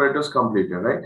operators completed, right?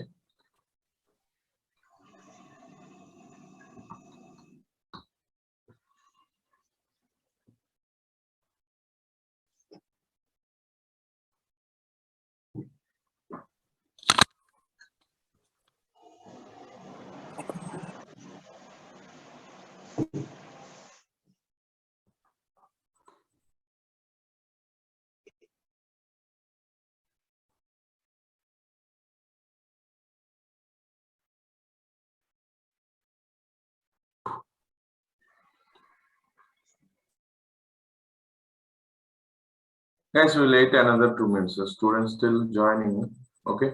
Guys, we'll wait another 2 minutes. The students still joining. Okay.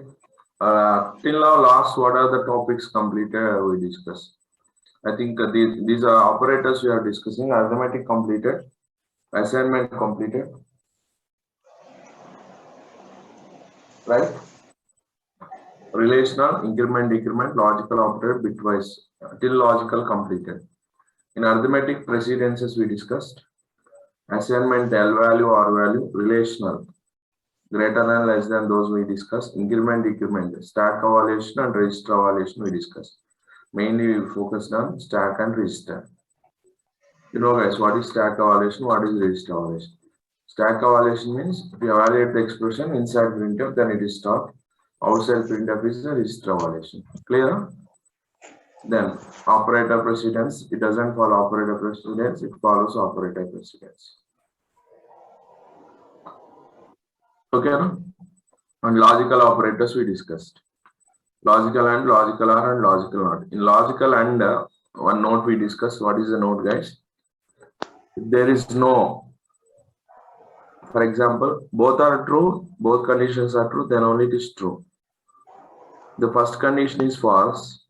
Till now, last, what are the topics completed? We discussed. I think these are operators we are discussing. Arithmetic completed. Assignment completed. Right? Relational, increment, decrement, logical operator, bitwise. Till logical completed. In arithmetic precedences we discussed. Assignment, L value, R value, relational. Greater than, less than, those we discussed. Increment, decrement, stack evaluation and register evaluation we discussed. Mainly we focused on stack and register. You know guys, what is stack evaluation, what is register evaluation? Stack evaluation means if you evaluate the expression inside printf, then it is stock. Outside printf is the register evaluation. Clear? Then operator precedence, it doesn't follow operator precedence, it follows operator precedence. Okay, no? And logical operators we discussed. Logical and logical are and logical not. In logical and one note we discussed. What is the note, guys? If there is no, for example, both are true, both conditions are true, then only it is true. The first condition is false.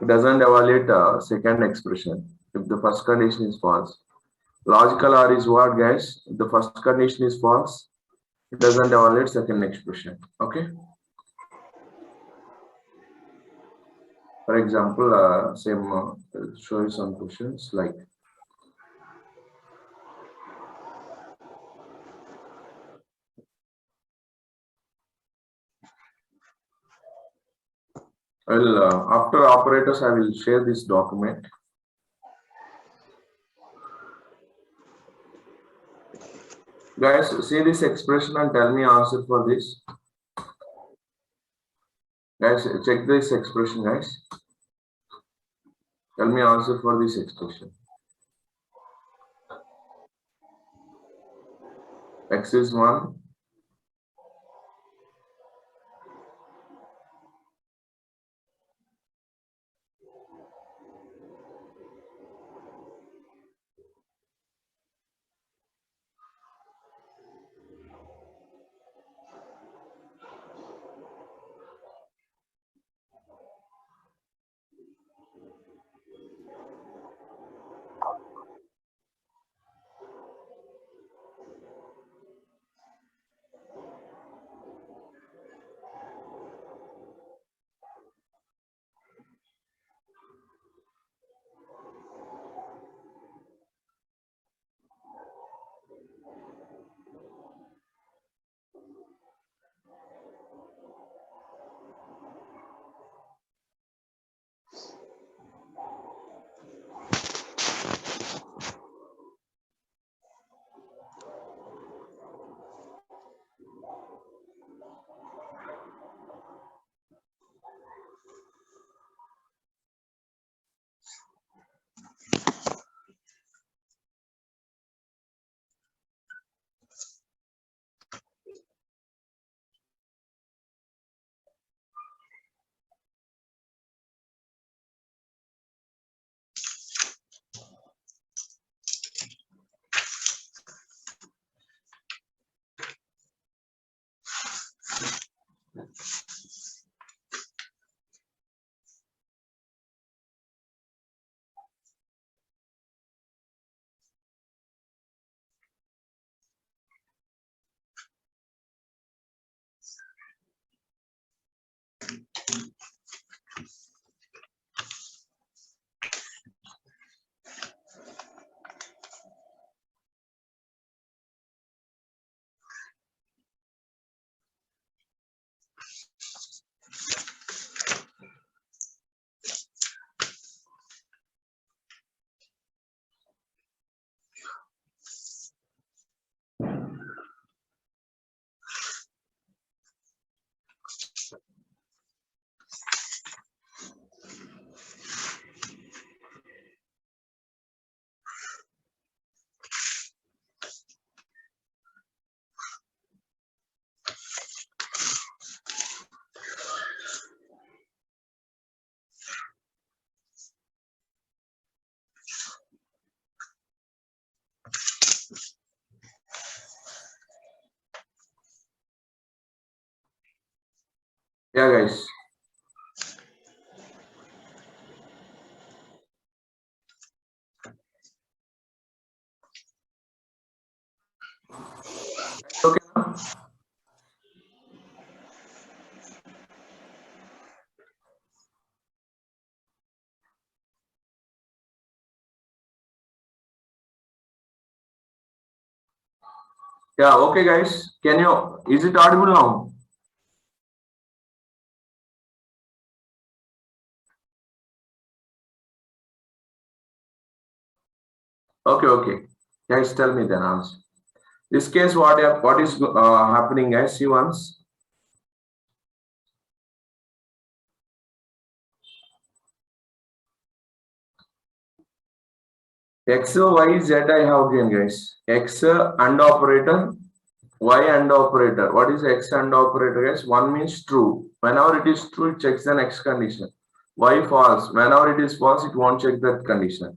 It doesn't evaluate a second expression if the first condition is false. Logical OR is what, guys? If the first condition is false, it doesn't evaluate second expression. Okay. For example, I'll show you some questions like after operators, I will share this document. Guys, see this expression and tell me answer for this. Guys, check this expression, guys. Tell me answer for this expression. X is 1. Yeah, guys. Okay. Yeah, okay, guys. Is it audible now? Okay, okay. Guys, tell me then answer. This case, what is happening, guys? See once. X, Y, Z I have given, guys. X and operator, Y and operator. What is X and operator, guys? One means true. Whenever it is true, it checks the next condition. Y false. Whenever it is false, it won't check that condition.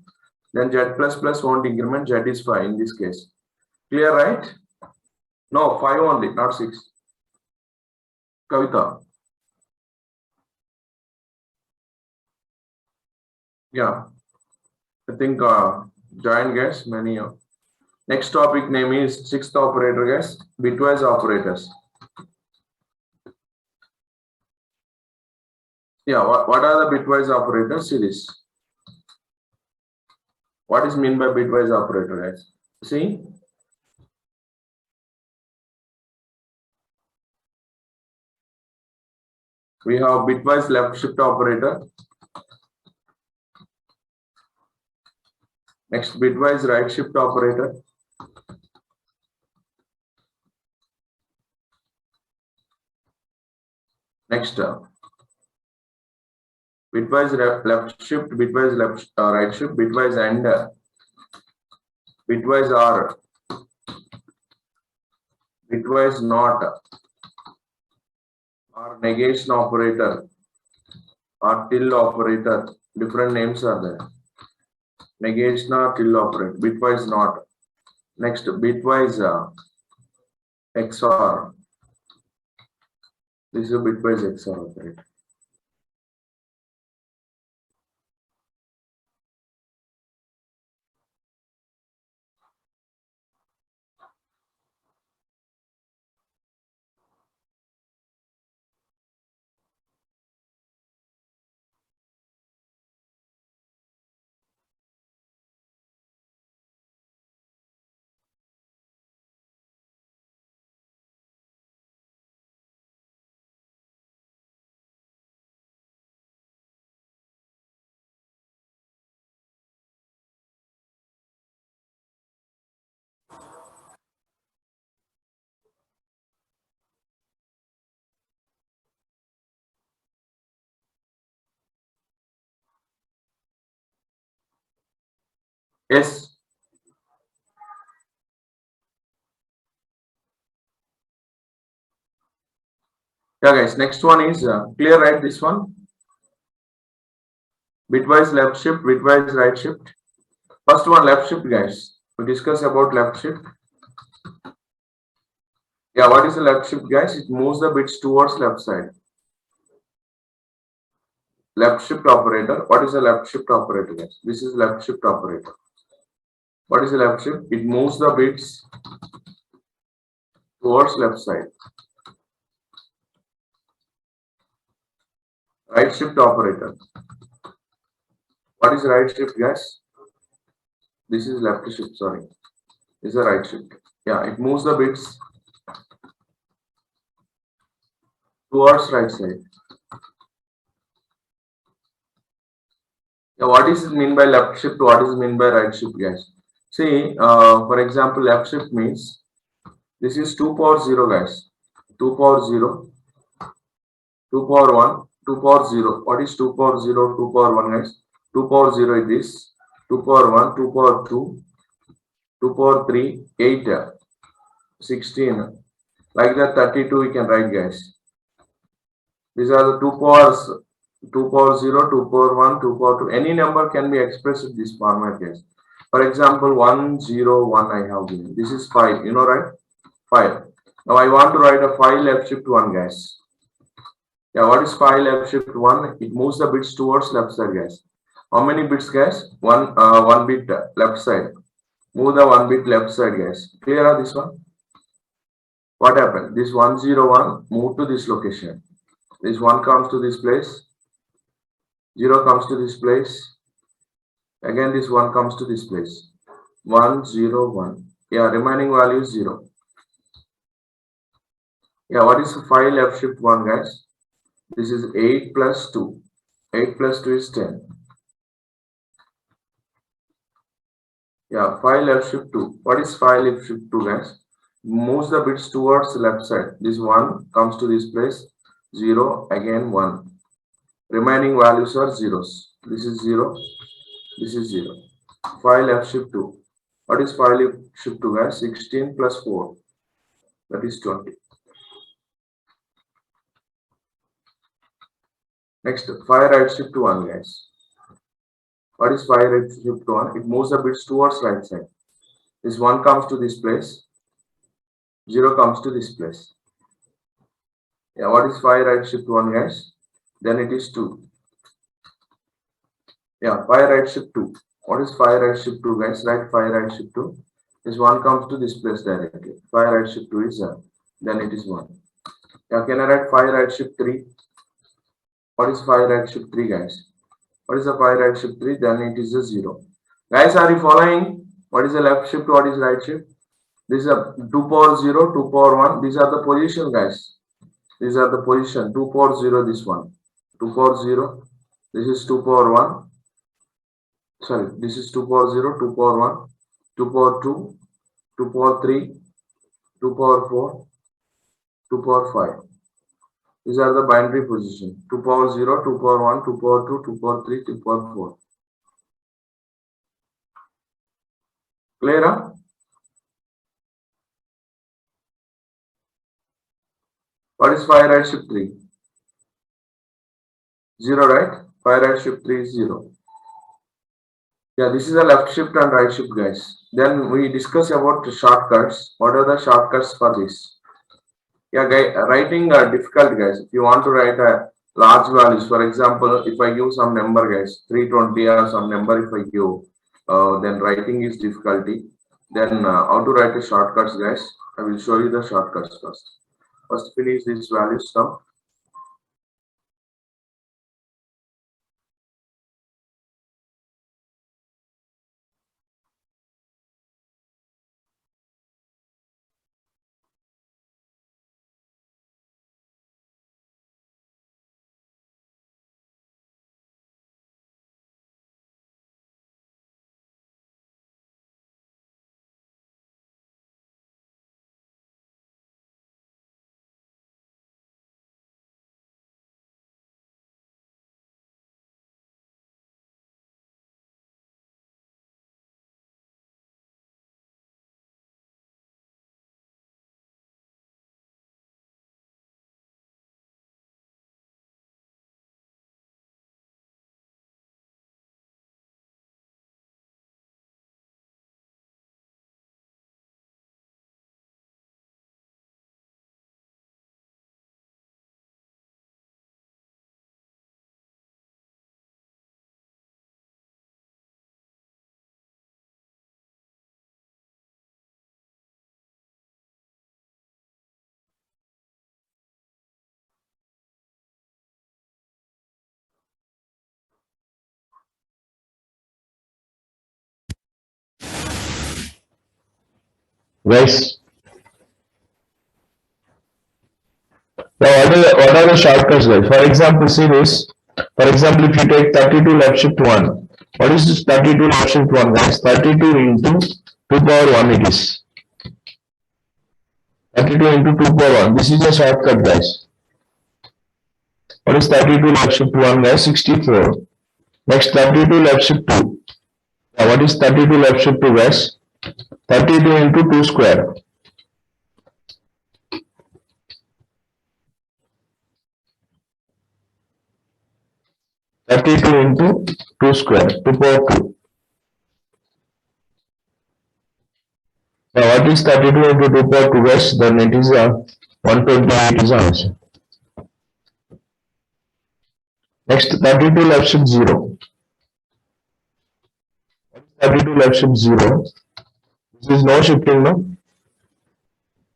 Then Z plus plus won't increment. Z is 5 in this case. Clear, right? No, 5 only, not 6. Kavita. Yeah, I think join, guys. Many. Next topic name is sixth operator, guys. Bitwise operators. Yeah, what are the bitwise operators? See this. What is mean by bitwise operator, guys? See, we have bitwise left shift operator. Next, bitwise right shift operator. Next, bitwise left shift, bitwise left right shift, bitwise and bitwise or bitwise not or negation operator or till operator. Different names are there. Negation or till operator. Bitwise not. Next, bitwise XOR. This is a bitwise XOR operator. Yes. Yeah, guys. Next one is clear, right? This one. Bitwise left shift, bitwise right shift. First one left shift, guys. We discuss about left shift. Yeah, what is the left shift, guys? It moves the bits towards left side. Left shift operator. What is the left shift operator, guys? This is left shift operator. What is the left shift? It moves the bits towards left side. Right shift operator. What is right shift, guys? This is left shift, sorry. This is a right shift. Yeah, it moves the bits towards right side. Yeah, what is it mean by left shift? What is mean by right shift, guys? See, for example, left shift means this is 2 power 0, guys. 2 power 0, 2 power 1, 2 power 0. What is 2 power 0, 2 power 1, guys? 2 power 0 is this. 2 power 1, 2 power 2, 2 power 3, 8, 16. Like that, 32 we can write, guys. These are the 2 powers, 2 power 0, 2 power 1, 2 power 2. Any number can be expressed in this format, guys. For example, 1, 0, 1 I have given. This is 5, you know, right? 5. Now I want to write a 5 left shift 1, guys. Yeah, what is 5 left shift 1? It moves the bits towards left side, guys. How many bits, guys? One bit left side. Move the 1 bit left side, guys. Clear this one? What happened? This 101 move to this location. This 1 comes to this place. 0 comes to this place. Again, this 1 comes to this place. 101. Yeah, remaining value is 0. Yeah, what is 5 left shift 1, guys? This is 8 plus 2. 8 plus 2 is 10. Yeah, 5 left shift 2. What is 5 left shift 2, guys? Moves the bits towards left side. This 1 comes to this place. 0, again 1. Remaining values are zeros. This is 0. This is 0. 5 left shift 2. What is 5 left shift 2, guys? 16 plus 4. That is 20. Next, 5 right shift 1, guys. What is 5 right shift 1? It moves the bits towards right side. This 1 comes to this place. 0 comes to this place. Yeah, what is 5 right shift 1, guys? Then it is 2. Yeah, 5 right shift 2. What is 5 right shift 2, guys? Right 5 right shift 2. This 1 comes to this place directly. 5 right shift 2 is then it is 1. Yeah, can I write 5 right shift 3? What is 5 right shift 3, guys? What is the 5 right shift 3? Then it is a 0. Guys, are you following? What is the left shift? What is right shift? This is a 2 power 0, 2 power 1. These are the position, guys. These are the position. 2 power 0, this one. 2 power 0. This is 2 power 1. Sorry, this is 2 power 0, 2 power 1, 2 power 2, 2 power 3, 2 power 4, 2 power 5. These are the binary position. 2 power 0, 2 power 1, 2 power 2, 2 power 3, 2 power 4. Clear? Huh? What is 5 right shift 3? 0, right? 5 right shift 3 is 0. Yeah, this is the left shift and right shift, guys. Then we discuss about the shortcuts. What are the shortcuts for this? Yeah, guys, writing are difficult, guys. If you want to write a large values, for example, if I give some number, guys, 320 or some number, if I give, then writing is difficulty. Then how to write the shortcuts, guys? I will show you the shortcuts first. First, finish these values now. Guys, now what are the shortcuts, guys? For example, see this. For example, if you take 32 left shift 1, what is this 32 left shift 1, guys? 32 into 2 power 1 it is. 32 into 2 power 1. This is a shortcut, guys. What is 32 left shift 1, guys? 64. Next, 32 left shift 2. Now, what is 32 left shift 2, guys? 32 into 2 square. 32 into 2 square, 2 power 2. Now what is 32 into 2 power 2, guys? Then it is 128 is the answer. Next 32 left shift 0. 32 left shift 0. This is no shifting, no?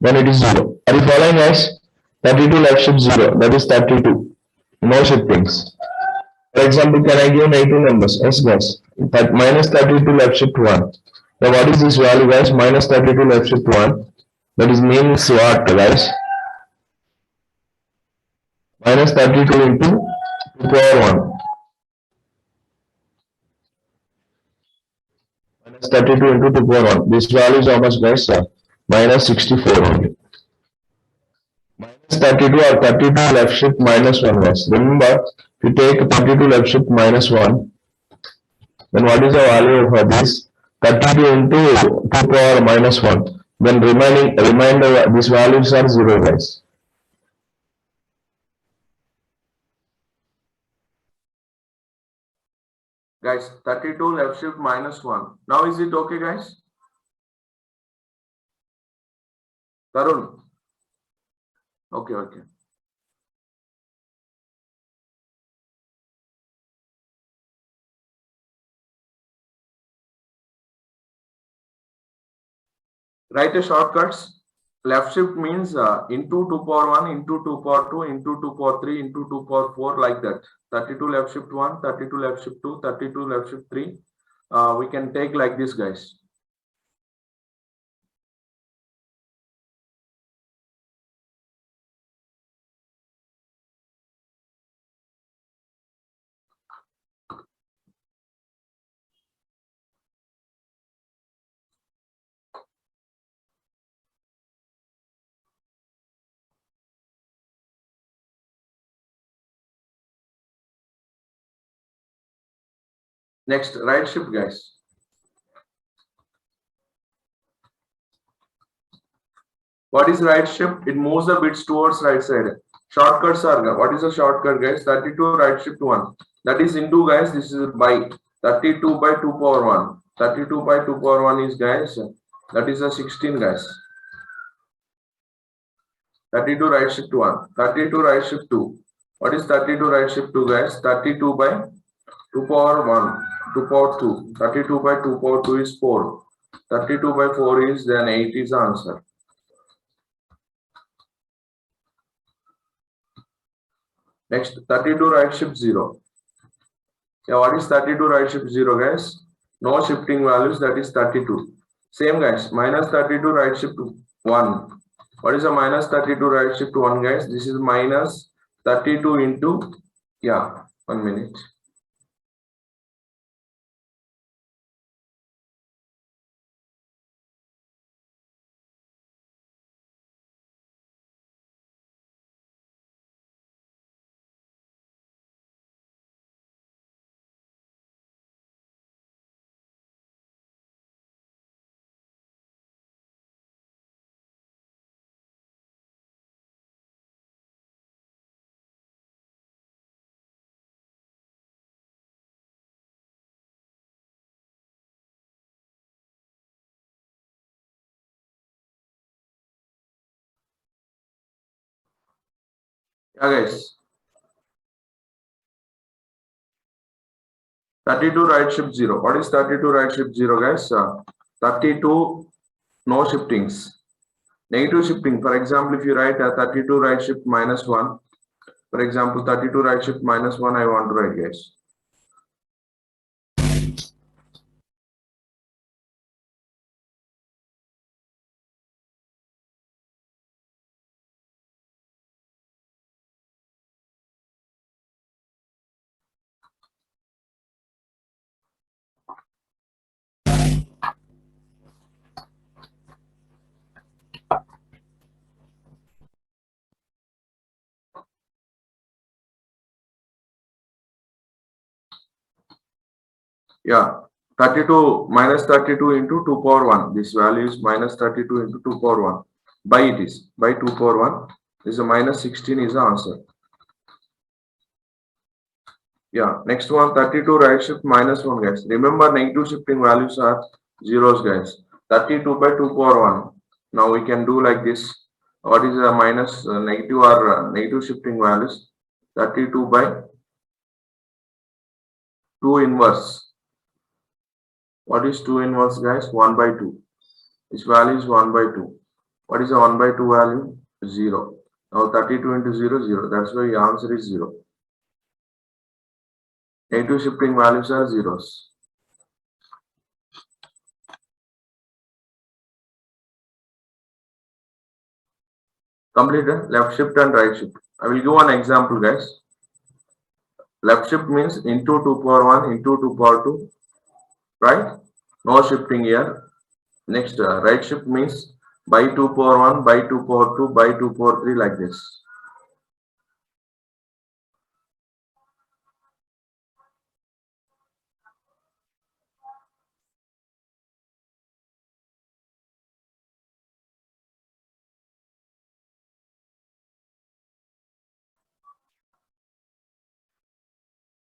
Then it is 0. Are you following, guys? 32 left shift 0. That is 32. No shiftings. For example, can I give negative numbers? Yes, guys. But minus 32 left shift 1. Now what is this value, guys? Minus 32 left shift 1. That is means what, guys? Minus 32 into 2 power 1. Minus 32 into 2 power 1. This value is how much, guys? Minus 64 only. Minus 32 or 32 left shift minus 1, guys. Remember, if you take 32 left shift minus 1, then what is the value for this? 32 into 2 power minus 1. Then remainder, these values are 0, guys. Guys, 32 left shift minus 1. Now is it okay, guys? Tarun? Okay, okay. Write a shortcuts. Left shift means into 2 power 1, into 2 power 2, into 2 power 3, into 2 power 4, like that. 32 left shift 1, 32 left shift 2, 32 left shift 3. We can take like this, guys. Next, right shift, guys. What is right shift? It moves the bits towards right side. Shortcuts are, what is a shortcut, guys? 32 right shift 1. That is into, guys, this is by 32 by 2 power 1. 32 by 2 power 1 is, guys, that is a 16, guys. 32 right shift 1. 32 right shift 2. What is 32 right shift 2, guys? 32 by 2 power 1. 2 power 2. 32 by 2 power 2 is 4. 32 by 4 is, then 8 is the answer. Next, 32 right shift 0. Yeah, what is 32 right shift 0, guys? No shifting values, that is 32. Same, guys, minus 32 right shift 1. What is a minus 32 right shift 1, guys? This is minus 32 into, yeah, 1 minute. Yeah, guys. 32 right shift 0. What is 32 right shift 0, guys? 32 no shiftings. Negative shifting. For example, if you write 32 right shift minus 1. For example, 32 right shift minus 1, I want to write, guys. Yeah, 32 minus 32 into 2 power 1. This value is minus 32 into 2 power 1. By it is, by 2 power 1. This is a minus 16 is the answer. Yeah, next one, 32 right shift minus 1, guys. Remember, negative shifting values are zeros, guys. 32 by 2 power 1. Now we can do like this. What is the minus negative or negative shifting values? 32 by 2 inverse. What is 2 inverse, guys? 1 by 2. Its value is 1 by 2. What is the 1 by 2 value? 0. Now 32 into 0, 0. That's why the answer is 0. A2 shifting values are zeros. Completed. Left shift and right shift. I will give one example, guys. Left shift means into 2 power 1 into 2 power 2. Right? No shifting here. Next, right shift means by 2 power 1, by 2 power 2, by 2 power 3, like this.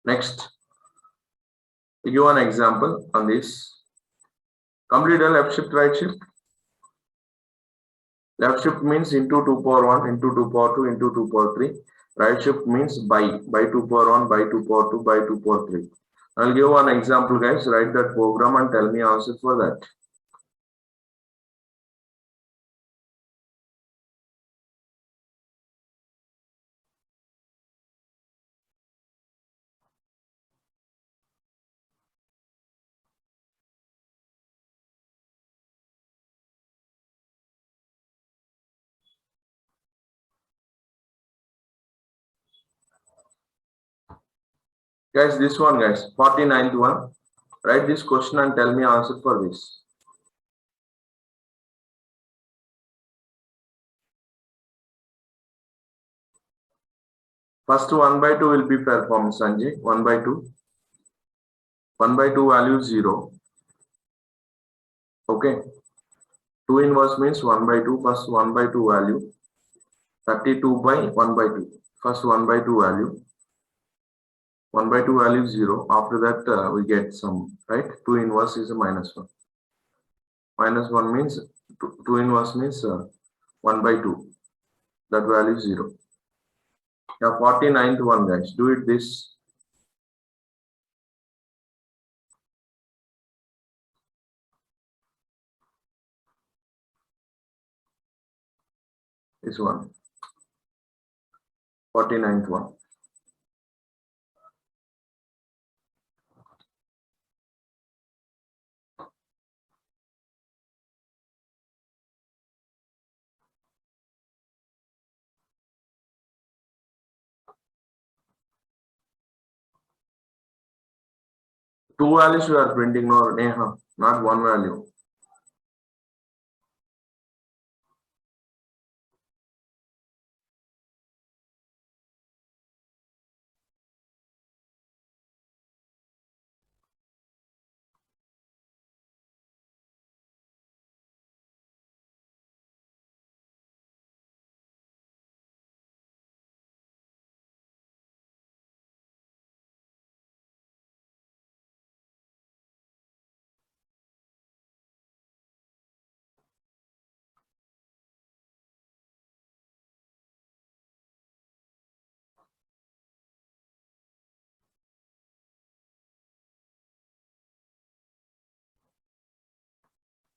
Next, we give one example on this. Complete a left shift, right shift. Left shift means into 2 power 1, into 2 power 2, into 2 power 3. Right shift means by 2 power 1, by 2 power 2, by 2 power 3. I'll give one example, guys. Write that program and tell me answer for that. Guys, this one, guys, 49th one. Write this question and tell me answer for this. First 1 by 2 will be performed, Sanjay. 1 by 2. 1 by 2 value is 0. Okay. 2 inverse means 1 by 2. First 1 by 2 value. 32 by 1 by 2. First 1 by 2 value. 1 by 2 value is 0. After that, we get some, right? 2 inverse is a minus 1. Minus 1 means 2 inverse means 1 by 2. That value is 0. Now 49th one, guys. Do it this. This one. 49th one. Two values you are printing, no, Neha, not one value.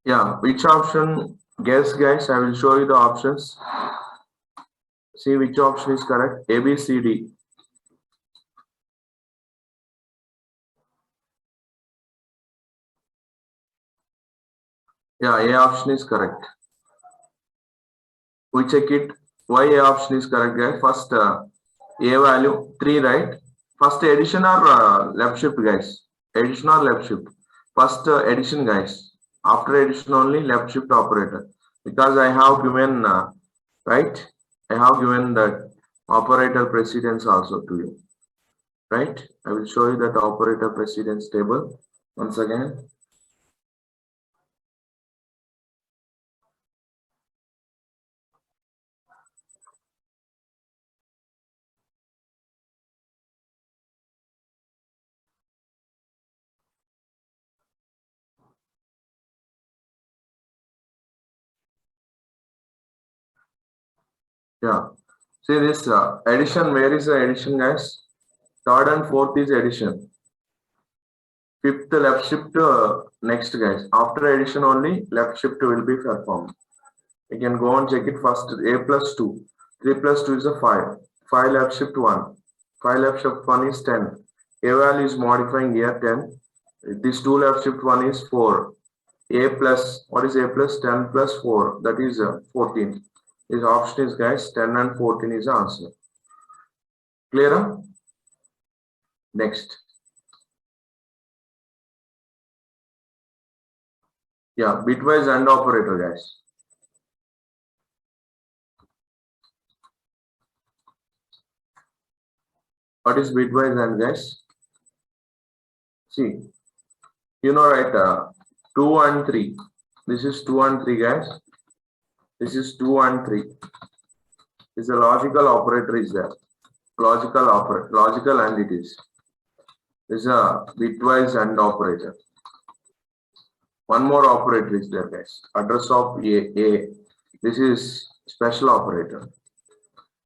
Yeah, which option? Guess, guys. I will show you the options. See which option is correct. A, B, C, D. Yeah, A option is correct. We check it. Why A option is correct, guys? First, A value 3, right? First addition or left shift, guys? Addition or left shift? First addition, guys. After addition only left shift operator. Because I have given, right? I have given that operator precedence also to you. Right? I will show you that operator precedence table once again. Yeah. See this addition. Where is the addition, guys? Third and fourth is addition. Fifth left shift next guys. After addition only left shift will be performed. You can go and check it first. A plus 2. 3 plus 2 is a 5. 5 left shift 1. 5 left shift 1 is 10. A value is modifying here 10. This 2 left shift 1 is 4. A plus, what is A plus? 10 plus 4. That is 14. This option is guys 10 and 14 is the answer. Clear? Next. Yeah, bitwise AND operator guys. What is bitwise AND guys? See, you know right, 2 and 3. This is 2 and 3 guys. This is 2 and 3. This is a logical operator is there. Logical operator, logical and it is. This is a bitwise AND operator. One more operator is there guys. Address of A. This is special operator.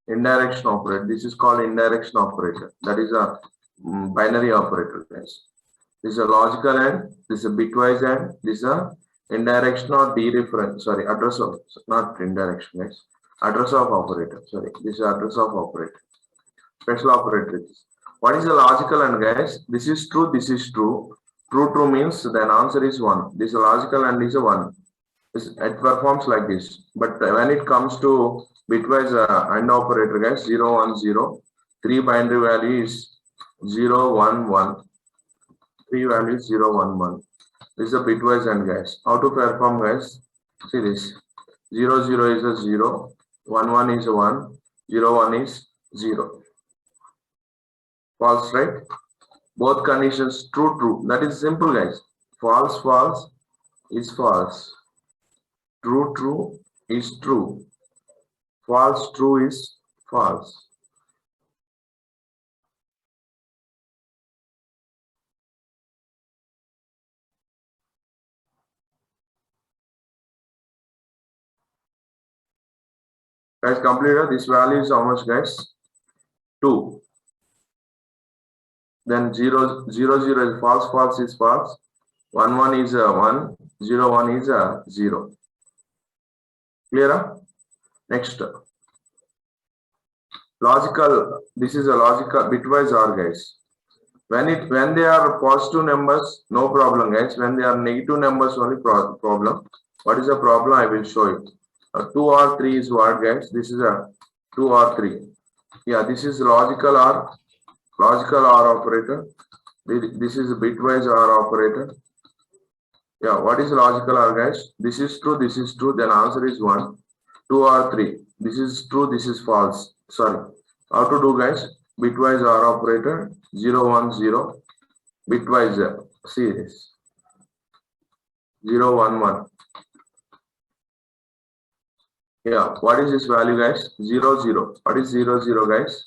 Indirection operator. This is called indirection operator. That is a binary operator guys. This is a logical and this is a bitwise and this is a indirection or dereference. Sorry, address of, not indirection guys. Address of operator. Sorry, this is address of operator. Special operator. What is the logical and guys? This is true. This is true. True means then answer is 1. This is logical and is a 1. It performs like this. But when it comes to bitwise AND operator guys, 0 1 0. 3 binary value is 0 1 1. 3 value is 0 1 1. This is a bitwise AND guys. How to perform guys? See this. 0 0 is a 0. 1 1 is a 1. 0 1 is 0. False, right? Both conditions true. That is simple guys. False is false. True is true. False true is false. Guys, completed. This value is how much guys? 2. Then 0 0 is false is false. 1 1 is a 1. 0 1 is a 0. Clear? Next. Logical. This is a logical bitwise OR guys. When they are positive numbers, no problem guys. When they are negative numbers, only problem. What is the problem? I will show it. 2 or 3 is what guys? This is a 2 or 3. Yeah, this is logical OR operator. This is a bitwise OR operator. Yeah, what is logical OR guys? This is true, then answer is 1. 2 or 3. This is true, this is false. Sorry. How to do guys? Bitwise OR operator 0 1 0. Bitwise see this 0 1 1. Yeah, what is this value guys? 0 0. What is 0 0 guys?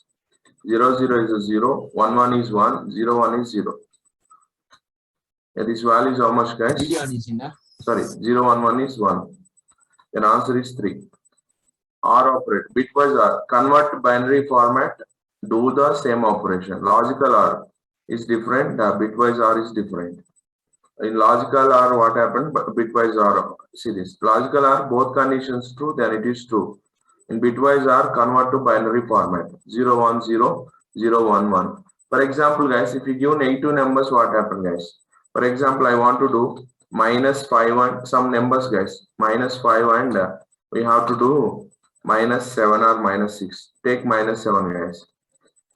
0 0 is a 0. 1 1 is 1. 0 1 is 0. Yeah, this value is how much guys? Sorry, 0 1 1 is 1. Then answer is 3. OR operator bitwise OR. Convert binary format. Do the same operation. Logical OR is different. Bitwise OR is different. In logical OR, what happened? Bitwise OR. See this. Logical OR, both conditions true, then it is true. In bitwise OR, convert to binary format. 0 1 0, 0 1 1. For example, guys, if you give negative numbers, what happened, guys? For example, I want to do minus 5 and some numbers, guys. Minus 5 and we have to do minus 7 or minus 6. Take minus 7, guys.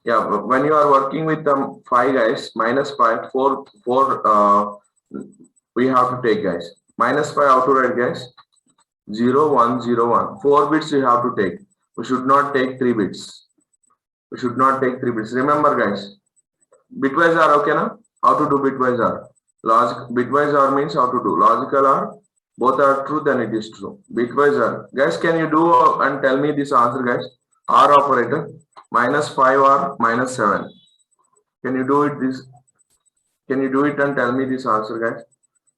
Yeah, when you are working with 5 guys, minus 5, 4, we have to take guys. Minus 5 how to write guys? 0 1 0 1. 4 bits we have to take. We should not take 3 bits. We should not take 3 bits. Remember guys, bitwise OR, okay na? How to do bitwise OR? Bitwise OR means how to do. Logical OR, both are true, then it is true. Bitwise OR. Guys, can you do and tell me this answer guys? OR operator. Minus 5 or minus 7. Can you do it this? Can you do it and tell me this answer guys?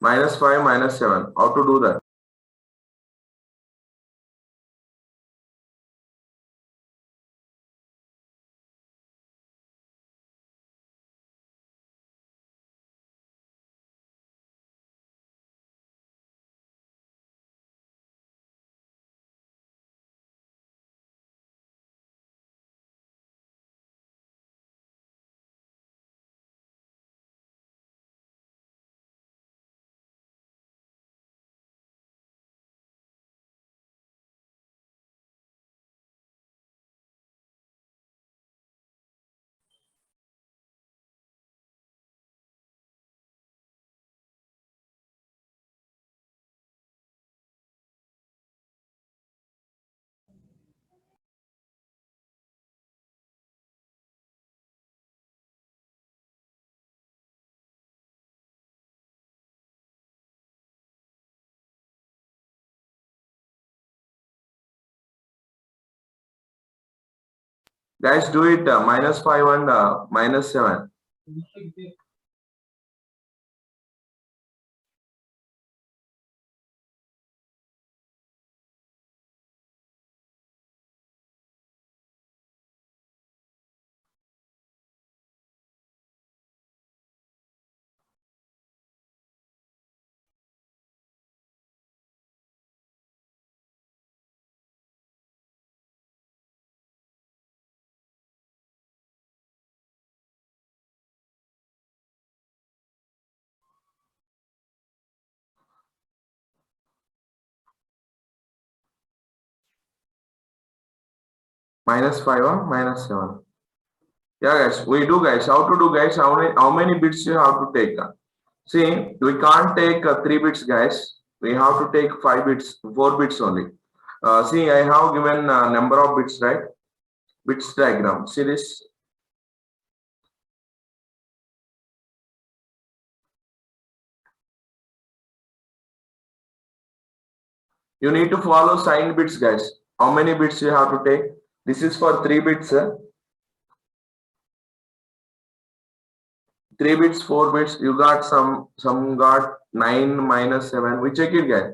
Minus 5, minus 7. How to do that? Guys, do it -5 and -7. -5 or -7. Yeah, guys, we do, guys. How to do, guys? How many bits you have to take? See, we can't take 3 bits, guys. We have to take 5 bits, 4 bits only. See, I have given number of bits, right? Bits diagram. See this? You need to follow signed bits, guys. How many bits you have to take? This is for 3 bits. 3 bits, 4 bits. You got some got 9 -7. We check it, guys.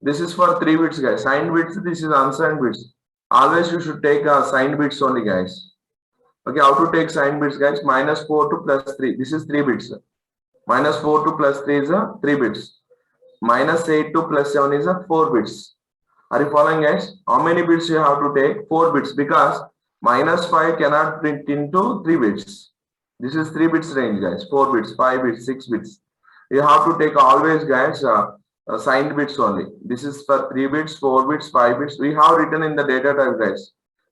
This is for 3 bits, guys. Signed bits, this is unsigned bits. Always you should take signed bits only, guys. Okay, how to take signed bits, guys? -4 to +3. This is 3 bits. -4 to +3 is 3 bits. -8 to +7 is 4 bits. Are you following, guys? How many bits you have to take? 4 bits, because -5 cannot print into 3 bits. This is 3 bits range, guys. 4 bits, 5 bits, 6 bits. You have to take always, guys, signed bits only. This is for 3 bits, 4 bits, 5 bits. We have written in the data type, guys.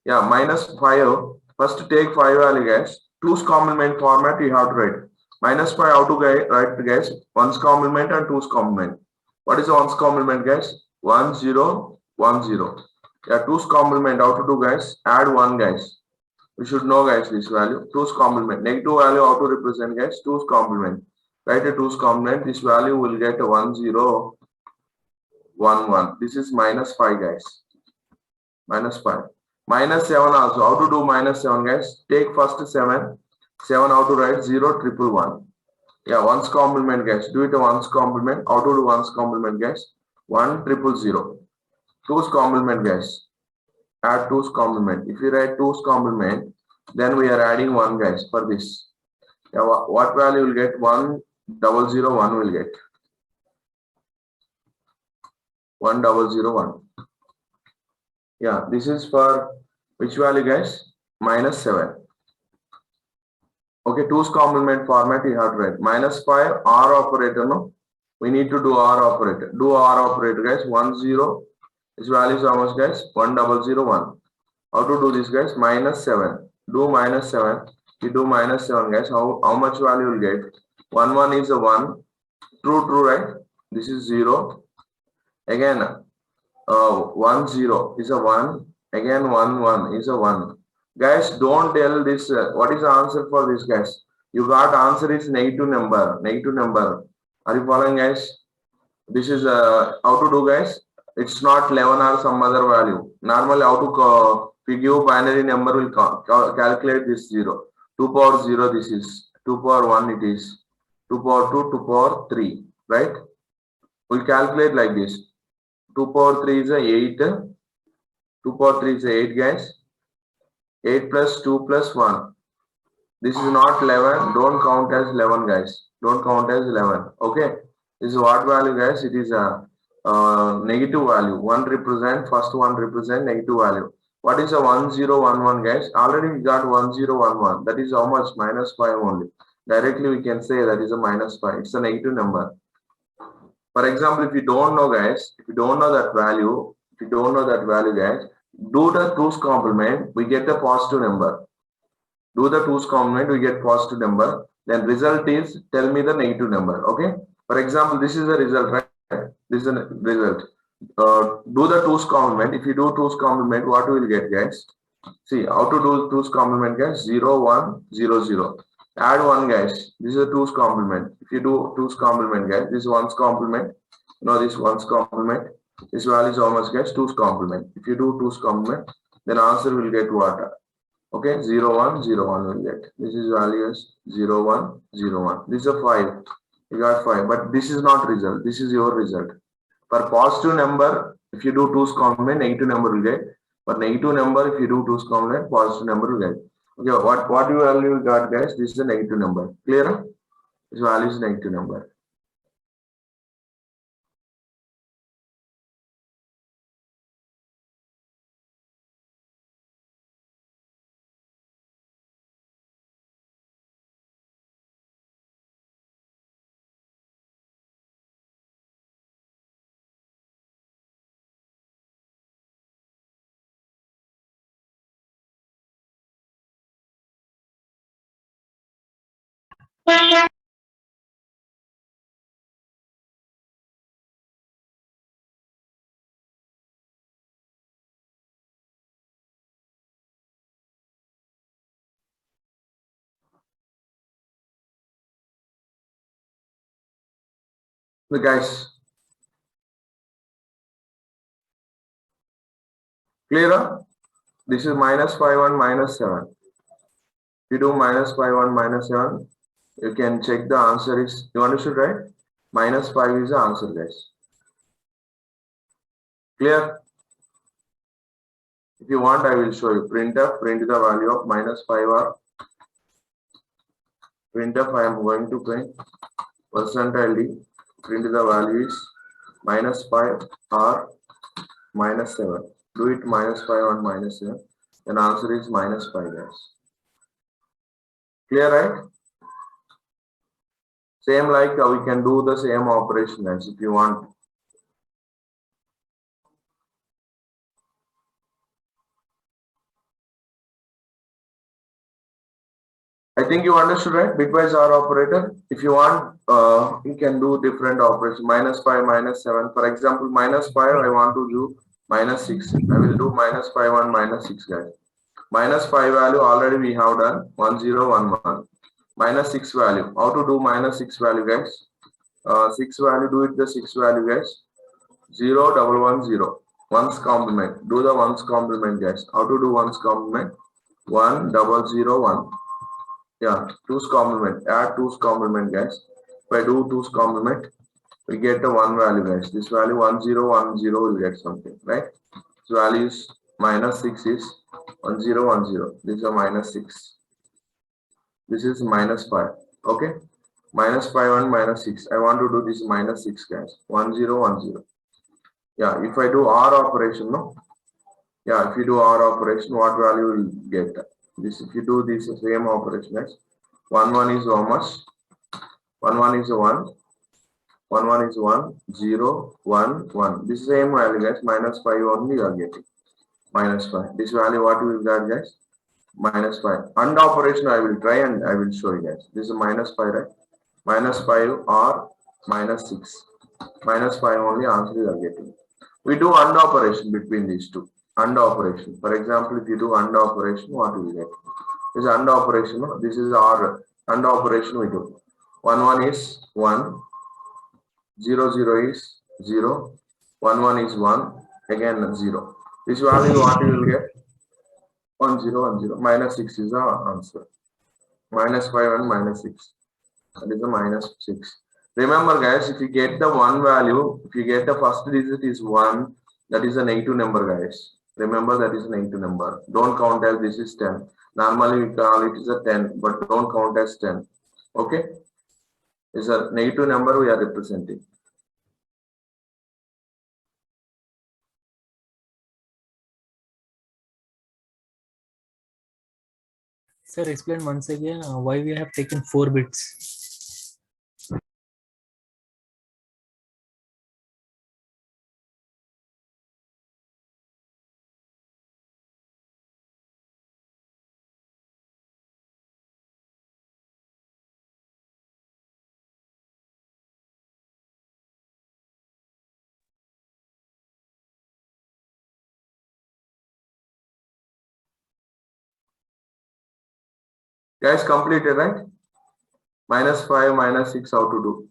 Yeah, -5. First take 5 value, guys. 2's complement format you have to write. -5 how to write, guys? 1's complement and 2's complement. What is 1's complement, guys? 1 0 1 0. Yeah, 2's complement how to do, guys? Add 1, guys. We should know, guys, this value. 2's complement. Negative value how to represent, guys? 2's complement. Write a 2's complement. This value will get a 1 0 1 1. This is -5, guys. -5. -7 also. How to do -7, guys? Take first 7. 7 how to write? 0 1 1. Yeah, 1's complement, guys. Do it a 1's complement. How to do 1's complement, guys? 1 0 0. 2's complement, guys. Add 2's complement. If you write 2's complement, then we are adding 1, guys, for this. Yeah, what value will get? 1 0 0 1 will get. 1 0 0 1. Yeah, this is for which value, guys? -7. Okay, 2's complement format you have to write. -5 R operator, no? We need to do R operator. Do R operator, guys. 1 0. This value is how much, guys? 1 0 0 1. How to do this, guys? -7. Do -7. You do -7, guys. How much value will get? 1 1 is a 1. True, right? This is 0. Again, 1 0 is a 1. Again, 1 1 is a 1. Guys, don't tell this. What is the answer for this, guys? You got answer is negative number. Negative number. Are you following, guys? This is how to do, guys. It's not 11 or some other value. Normally, how to if you give binary number, will calculate this 0. 2 power 0, this is 2 power 1, it is 2 power 2, 2 power 3, right? We'll calculate like this. 2 power 3 is a 8. 2 power 3 is a 8, guys. 8 plus 2 plus 1. This is not 11. Don't count as 11, guys. Don't count as 11. Okay. This is what value, guys? It is a negative value. 1 represent, first one represent negative value. What is a 1 0 1 1, guys? Already we got 1 0 1 1. That is how much? -5 only. Directly we can say that is a -5. It's a negative number. For example, if you don't know, guys, if you don't know that value, guys, do the 2's complement, we get a positive number. Do the 2's complement, we get positive number. Then result is, tell me the negative number. Okay. For example, this is the result, right? This is the result. Do the 2's complement. If you do 2's complement, what we will get, guys? See how to do 2's complement, guys. 0 1 0 0. Add 1, guys. This is a 2's complement. If you do 2's complement, guys, this is 1's complement. No, this 1's complement. This value is how much, guys? 2's complement. If you do 2's complement, then answer will get what? Okay, 0, 1, 0, 1 will get. This is value as 0, 1, 0, 1. This is a 5. You got 5, but this is not result. This is your result. For positive number, if you do 2's complement, negative number will get. For negative number, if you do 2's complement, positive number will get. Okay, what you value you got, guys? This is a negative number. Clear? This value is negative number. So guys, clear? This is minus 5 and minus 7. If you do minus 5 and minus 7, you can check the answer is, you understood, right? Minus 5 is the answer, guys. Clear? If you want, I will show you. Printf, print the value of minus 5 or printf, I am going to print percentile d, print the value is minus 5 or minus 7. Do it minus 5 or minus 7. Then answer is minus 5, guys. Clear, right? Same like we can do the same operation, guys, if you want. I think you understood, right? Bitwise OR operator. If you want, you can do different operations. Minus 5, minus 7. For example, minus 5, I want to do minus 6. I will do minus 5 and minus 6, guys. Minus 5 value already we have done 1, 0, 1, 1. Minus 6 value. How to do minus 6 value, guys? 6 value, do it the 6 value, guys. 0, 1, 1, 0. Ones complement. Do the ones complement, guys. How to do ones complement? 1, 0, 0, 1. Yeah, 2's complement. Add 2's complement, guys. If I do 2's complement, we get the 1 value, guys. This value 1, 0, 1, 0 will get something, right? This value is minus 6 is 1, 0, 1, 0. This is a minus 6. This is minus 5. Okay. Minus 5 and minus 6. I want to do this minus 6, guys. 1, 0, 1, 0. Yeah, if I do OR operation, no? Yeah, if you do OR operation, what value will get? This, if you do this same operation, guys. 1, 1 is how much? 1, 1 is a 1. 1, 1 is 1, 0, 1, 1. This same value, guys. Minus 5 only you are getting. Minus 5. This value, what you will get, guys? Minus 5. And operation, I will try and I will show you, guys. This is minus 5, right? Minus 5 or minus 6. Minus 5 only answer you are getting. We do AND operation between these two. AND operation. For example, if you do AND operation, what will you get? This is AND operation. No? This is our AND operation we do. 1, 1 is 1. 0, 0 is 0. 1, 1 is 1. Again 0. This value what you will get? 1, 0, 1, 0. Minus 6 is the answer. Minus 5 and minus 6. That is a minus 6. Remember, guys, if you get the 1 value, if you get the first digit is 1, that is a negative number, guys. Remember, that is a negative number. Don't count as this is 10. Normally, we call it is a 10, but don't count as 10. Okay? It's a negative number we are representing. Sir, explain once again why we have taken 4 bits. Guys, completed, right? Minus 5, minus 6, how to do?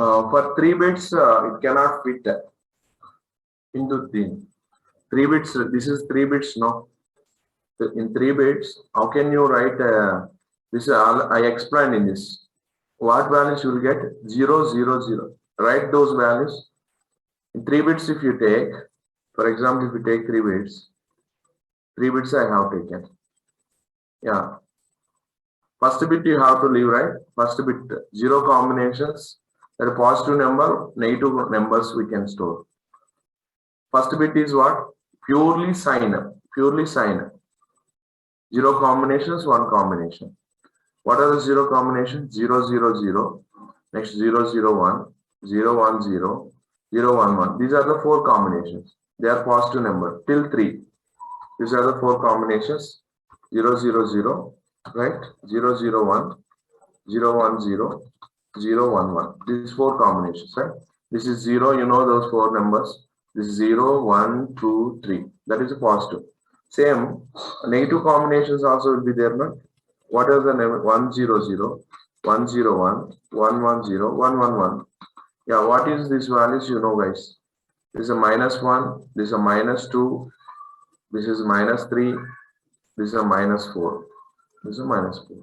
For 3 bits, it cannot fit into 3 bits. This is 3 bits, no? In 3 bits, how can you write this? I explained in this. What values you will get? 0, 0, 0. Write those values. In 3 bits, if you take, for example, if you take 3 bits I have taken. Yeah. First bit you have to leave, right? First bit, 0 combinations. That a positive number, negative numbers we can store. First bit is what? Purely sign up. Purely sign up. 0 combinations, 1 combination. What are the 0 combinations? 0, 0, 0. Next 0, 0, 1. 0, 1, 0. 0, 1, 1. These are the 4 combinations. They are positive number till 3. These are the 4 combinations. 0, 0, 0. Right? 0, 0, 1. 0, 1, 0. 0, 1, 1. These 4 combinations, right? This is 0, you know those 4 numbers. This is 0, 1, 2, 3. That is a positive. Same, negative combinations also will be there, no? What are the number? 1, 0, 0, 1, 0, 1, 1, 1, 0, 1, 1, 1. Yeah, what is these values, you know, guys? This is a -1, this is a -2, this is -3, this is a -4, this is a -4.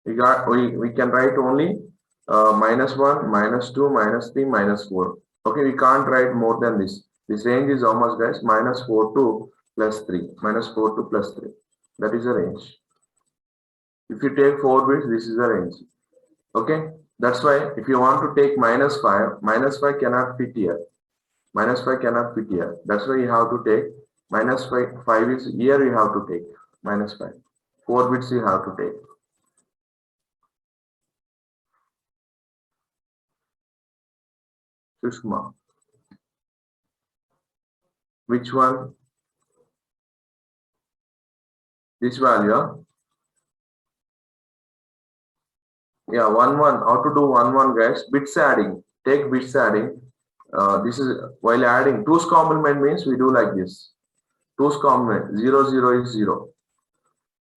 We can write only -1, -2, -3, -4. Okay, we can't write more than this. This range is how much, guys? -4 to +3. -4 to +3. That is the range. If you take 4 bits, this is the range. Okay, that's why if you want to take -5 cannot fit here. -5 cannot fit here. That's why you have to take -5. 5 is here. You have to take -5. 4 bits you have to take. Sushma. Which one? This value? Yeah, 1, 1. How to do 1, 1, guys? Bits adding. Take bits adding. This is while adding 2's complement means we do like this. 2's complement. 0, 0 is 0.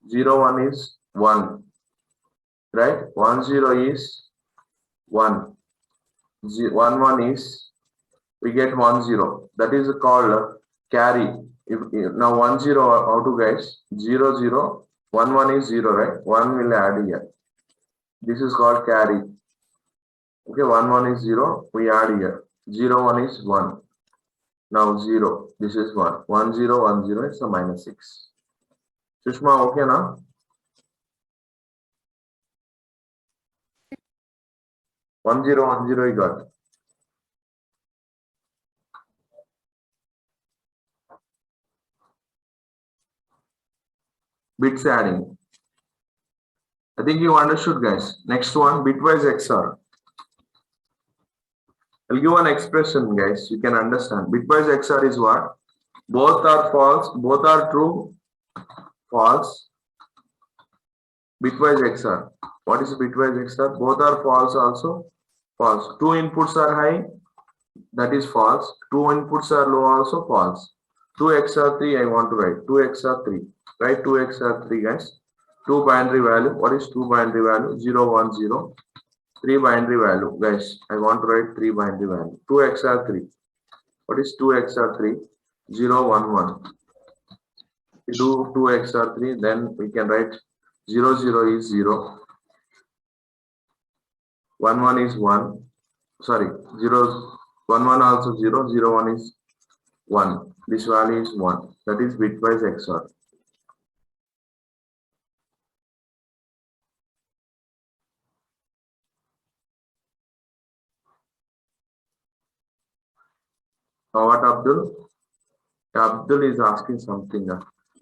0, 1 is 1. Right? 1, 0 is 1. 1, 1 is, we get 1, 0. That is called carry. Now 1, 0, how to, guys? 0, 0. 1, 1 is 0, right? 1 will add here. This is called carry. Okay, 1, 1 is 0. We add here. 0, 1 is 1. Now 0. This is 1. 1, 0, 1, 0. It's a -6. Sushma, okay now? One zero you got. Bits adding. I think you understood, guys. Next one, bitwise XOR. I'll give one expression, guys. You can understand. Bitwise XOR is what? Both are false. Both are true. False. Bitwise XOR. What is bitwise XOR? Both are false also. False. 2 inputs are high. That is false. 2 inputs are low also. False. 2 XOR 3 I want to write. 2 XOR 3. Write 2 XOR 3, guys. 2 binary value. What is 2 binary value? 0, 1, 0. 3 binary value. Guys, I want to write 3 binary value. 2 XOR 3. What is 2 XOR 3? 0, 1, 1. We do 2 XOR 3, then we can write 0, 0 is 0. 1, 1 is 1. Sorry, 0, 1, 1 also 0. 0, 1 is 1. This value is 1. That is bitwise XOR. Now what, Abdul? Abdul is asking something.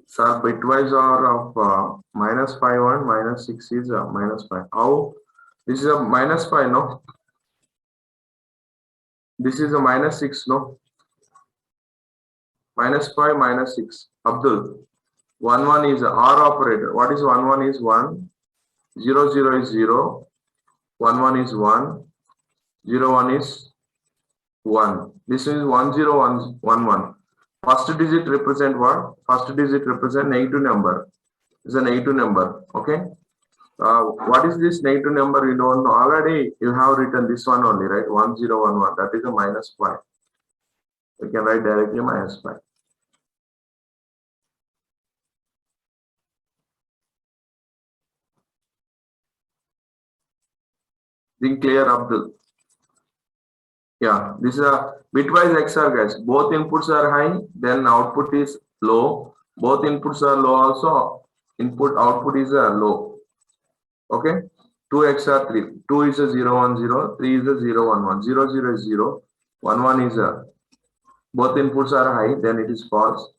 Sir, bitwise OR of -5 and -6 is -5. How? This is a -5, no? This is a -6, no? -5, -6. Abdul. 1, 1 is OR operator. What is 1, 1 is 1. 0, 0 is 0. 1, 1 is 1. 0, 1 is 1. This is 1, 0, 1, 1, 1. First digit represent what? First digit represent negative number. It's a negative number. Okay. What is this negative number? You don't know. Already you have written this one only, right? 1011. That is a minus 5. We can write directly minus 5. Think clear, Abdul? Yeah, this is a bitwise XOR, guys. Both inputs are high, then output is low. Both inputs are low also. Input output is low. Okay. 2 XOR 3. 2 is a 0 1 0. 3 is a 0 1 1. 0 0 is 0. 1 1 is a. Both inputs are high, then it is false.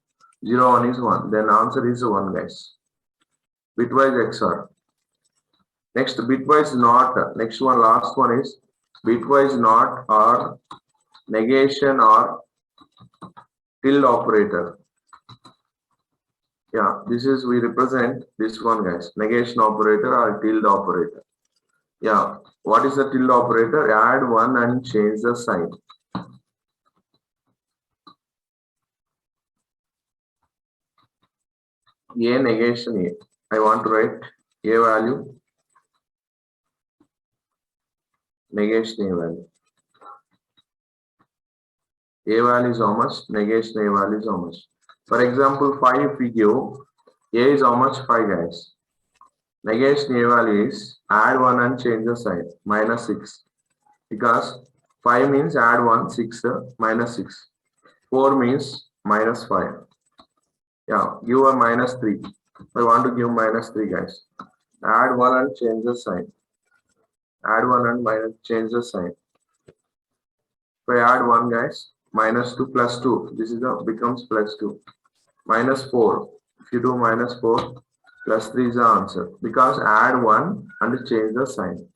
0 1 is 1. Then answer is 1, guys. Bitwise XOR. Next, bitwise NOT. Next one, last one is bitwise NOT or negation or tilde operator. Yeah, this is we represent this one, guys. Negation operator or tilde operator. Yeah, what is the tilde operator? Add one and change the sign. A negation A. I want to write A value, negation A value. A value is how much? Negation A value is how much? For example, 5 if we give, A is how much? 5, guys. Negation A value is add 1 and change the sign, minus 6. Because 5 means add 1, 6, minus 6. 4 means minus 5. Yeah, give a minus 3. I want to give minus 3, guys. Add 1 and change the sign. Add 1 and minus change the sign. If I add 1, guys, minus 2 plus 2. This is becomes plus 2. Minus 4. If you do minus 4, plus 3 is the answer. Because add 1 and change the sign.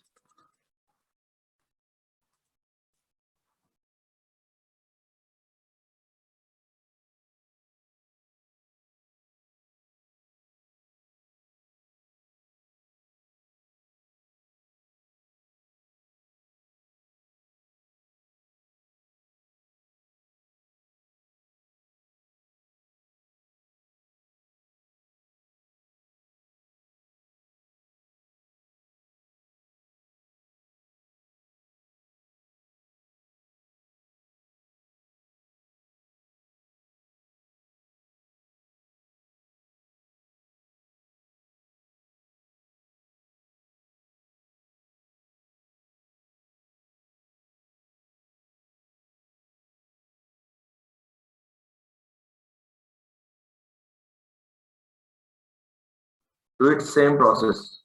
Do it same process.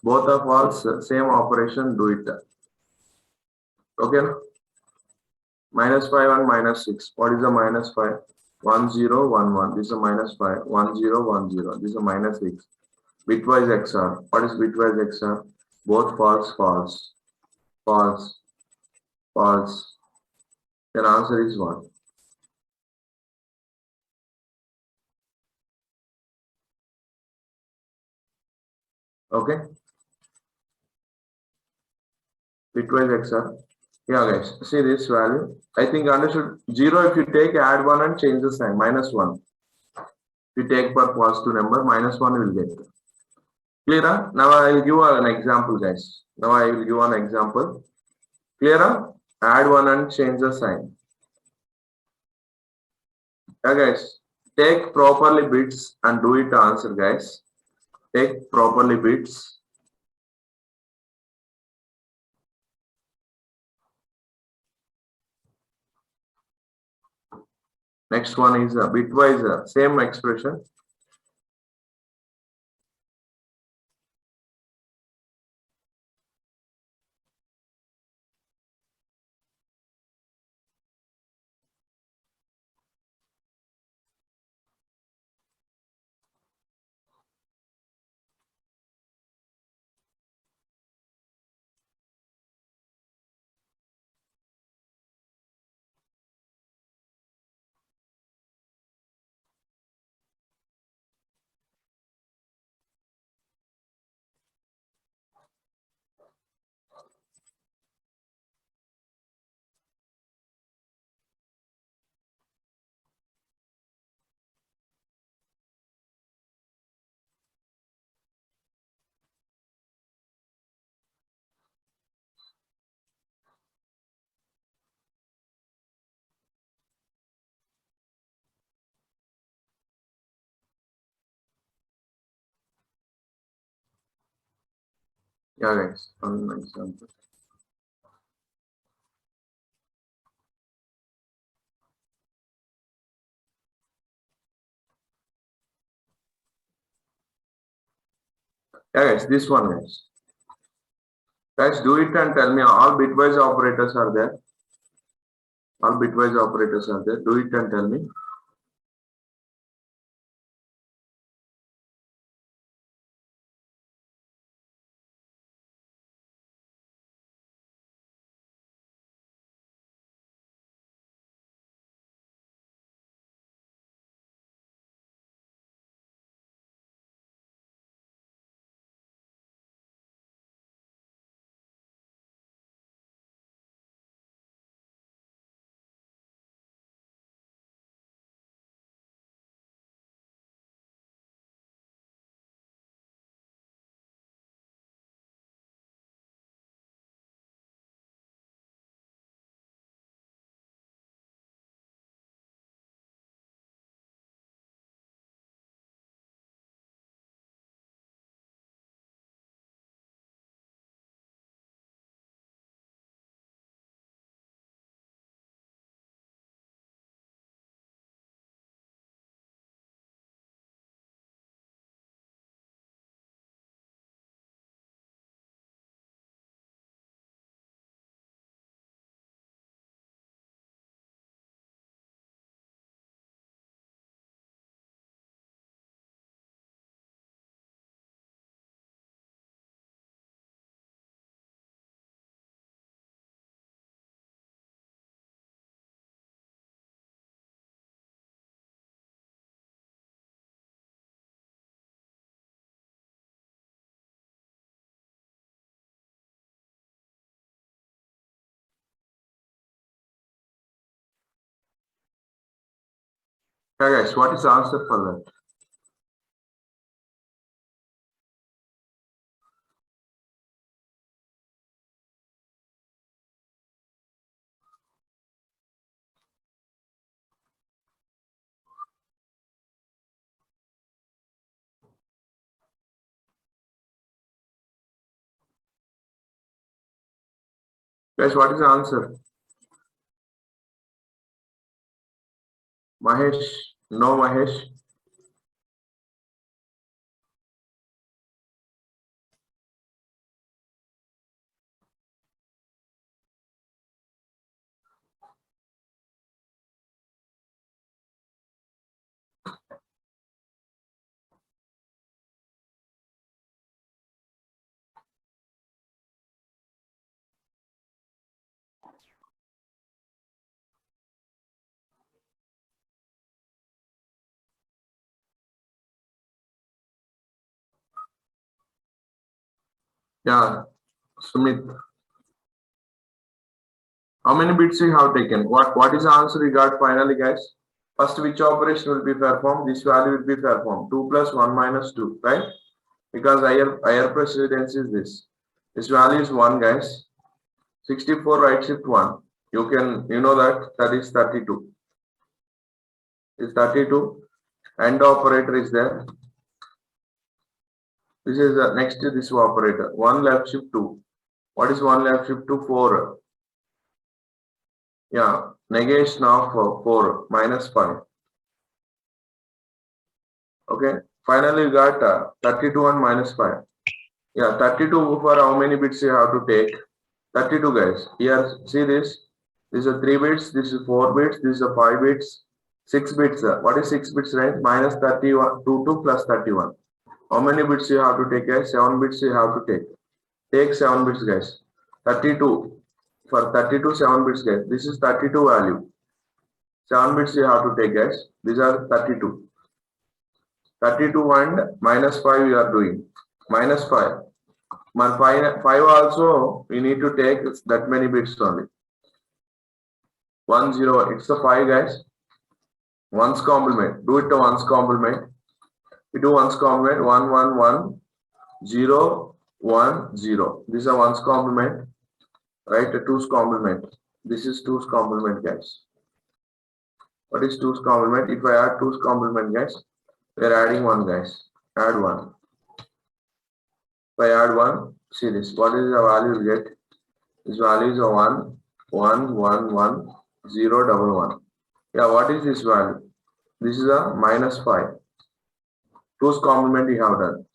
Both of false, same operation, do it. Okay. Minus 5 and minus 6. What is the minus 5? 1 0 1 1. This is a minus 5. 1 0 1 0. This is a minus 6. Bitwise XOR. What is bitwise XOR? Both false, false, false, false. Then answer is 1. Okay. Bitwise XOR. Yeah, guys. See this value. I think understood. 0 if you take add 1 and change the sign. Minus 1. If you take for positive number, minus 1 will get. Clear? Now I will give an example, guys. Now I will give an example. Clear? Add 1 and change the sign. Yeah, guys. Take properly bits and do it answer, guys. Take properly bits. Next one is bitwise, same expression. Yeah, guys. One example. Yeah, guys. This one, guys. Guys, do it and tell me all bitwise operators are there. All bitwise operators are there. Do it and tell me. Yeah, guys. What is the answer for that? Guys, what is the answer? Mahesh? No, Mahesh. Yeah, Sumit. How many bits you have taken? What is the answer you got finally, guys? First, which operation will be performed? This value will be performed. 2 plus 1 minus 2, right? Because higher precedence is this. This value is 1, guys. 64 right shift 1. You know that is 32. Is 32. AND operator is there. This is next to this operator. 1 left shift 2. What is 1 left shift 2? 4. Yeah, negation of 4 minus 5. Okay, finally you got 32 and minus 5. Yeah, 32 for how many bits you have to take? 32, guys. Here, see this. This is 3 bits, this is 4 bits, this is 5 bits, 6 bits. What is 6 bits, right? Minus 31, 2 plus 31. How many bits you have to take, guys? 7 bits you have to take. Take 7 bits, guys. 32. For 32, 7 bits, guys. This is 32 value. 7 bits you have to take, guys. These are 32. 32 and minus 5 you are doing. Minus 5. 5 also we need to take that many bits only. 1 0. It's a 5, guys. 1's complement. Do it to 1's complement. We do 1's complement. 1 1 1 0 1 0. This is a 1's complement. Right? A 2's complement. This is 2's complement, guys. What is 2's complement? If I add 2's complement, guys, we are adding 1, guys. Add 1. If I add 1, See this. What is the value you get? This value is a 1, 1, 1, 1, 0, double 1. Yeah, what is this value? This is a minus 5. Whose complement you have done?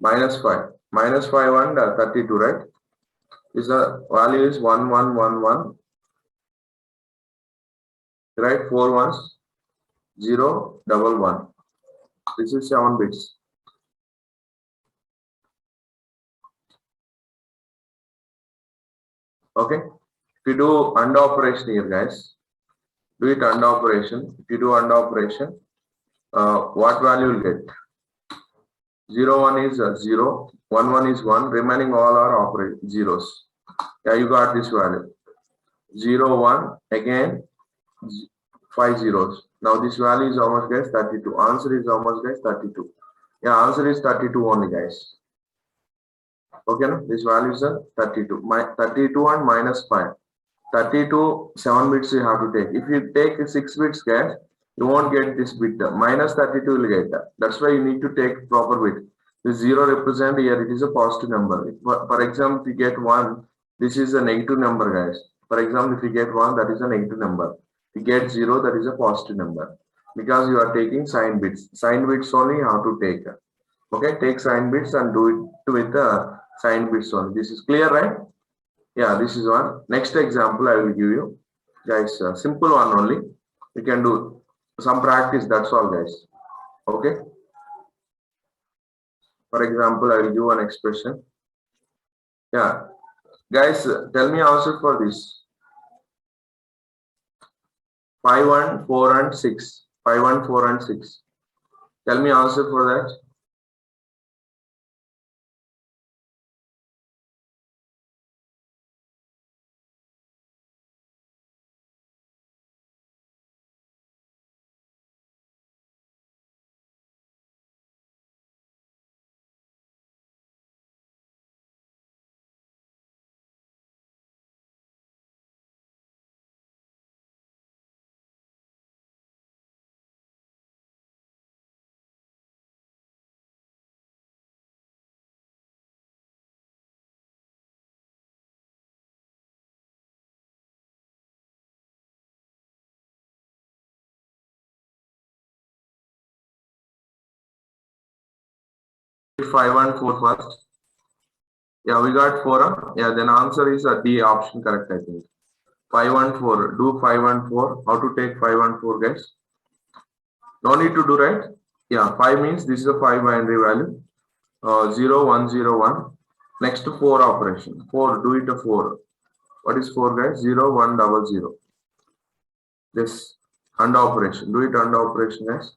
Minus 5. Minus 5 and 32, right? Is the value is 1, 1, 1, 1. Right? 4 ones, 0, double 1. This is 7 bits. Okay. If you do AND operation here, guys, do it AND operation. If you do AND operation, what value will get? 0, 1 is 0, 1, 1 is 1, remaining all are zeros. Yeah, you got this value. 0, 1, again 5 zeros. Now this value is how much, guys? 32. Answer is how much, guys? 32. Yeah, answer is 32 only, guys. Okay, no? This value is 32. 32 and minus 5. 32, 7 bits you have to take. If you take 6 bits, guys, you won't get this bit. Minus 32 will get that. That's why you need to take proper bit. The 0 represent here, it is a positive number. For example, if you get 1, this is a negative number, guys. For example, if you get 1, that is a negative number. If you get 0, that is a positive number. Because you are taking sign bits. Sign bits only you have to take. Okay, take sign bits and do it with the sign bits only. This is clear, right? Yeah, this is one. Next example I will give you, guys. Simple one only. You can do some practice. That's all, guys. Okay. For example, I will give an expression. Yeah, guys. Tell me answer for this. 5, 1, 4, and 6. 5, 1, 4, and 6. Tell me answer for that. Five and 4 first. Yeah, we got 4. Yeah, then answer is D option correct, I think. 5 and 4. Do 5 and 4. How to take 5 and 4, guys? No need to do, right? Yeah, 5 means this is a 5 binary value. 0, 1, 0, 1. Next to 4 operation. 4, do it a 4. What is 4, guys? 0, 1, double 0. This AND operation. Do it AND operation, guys.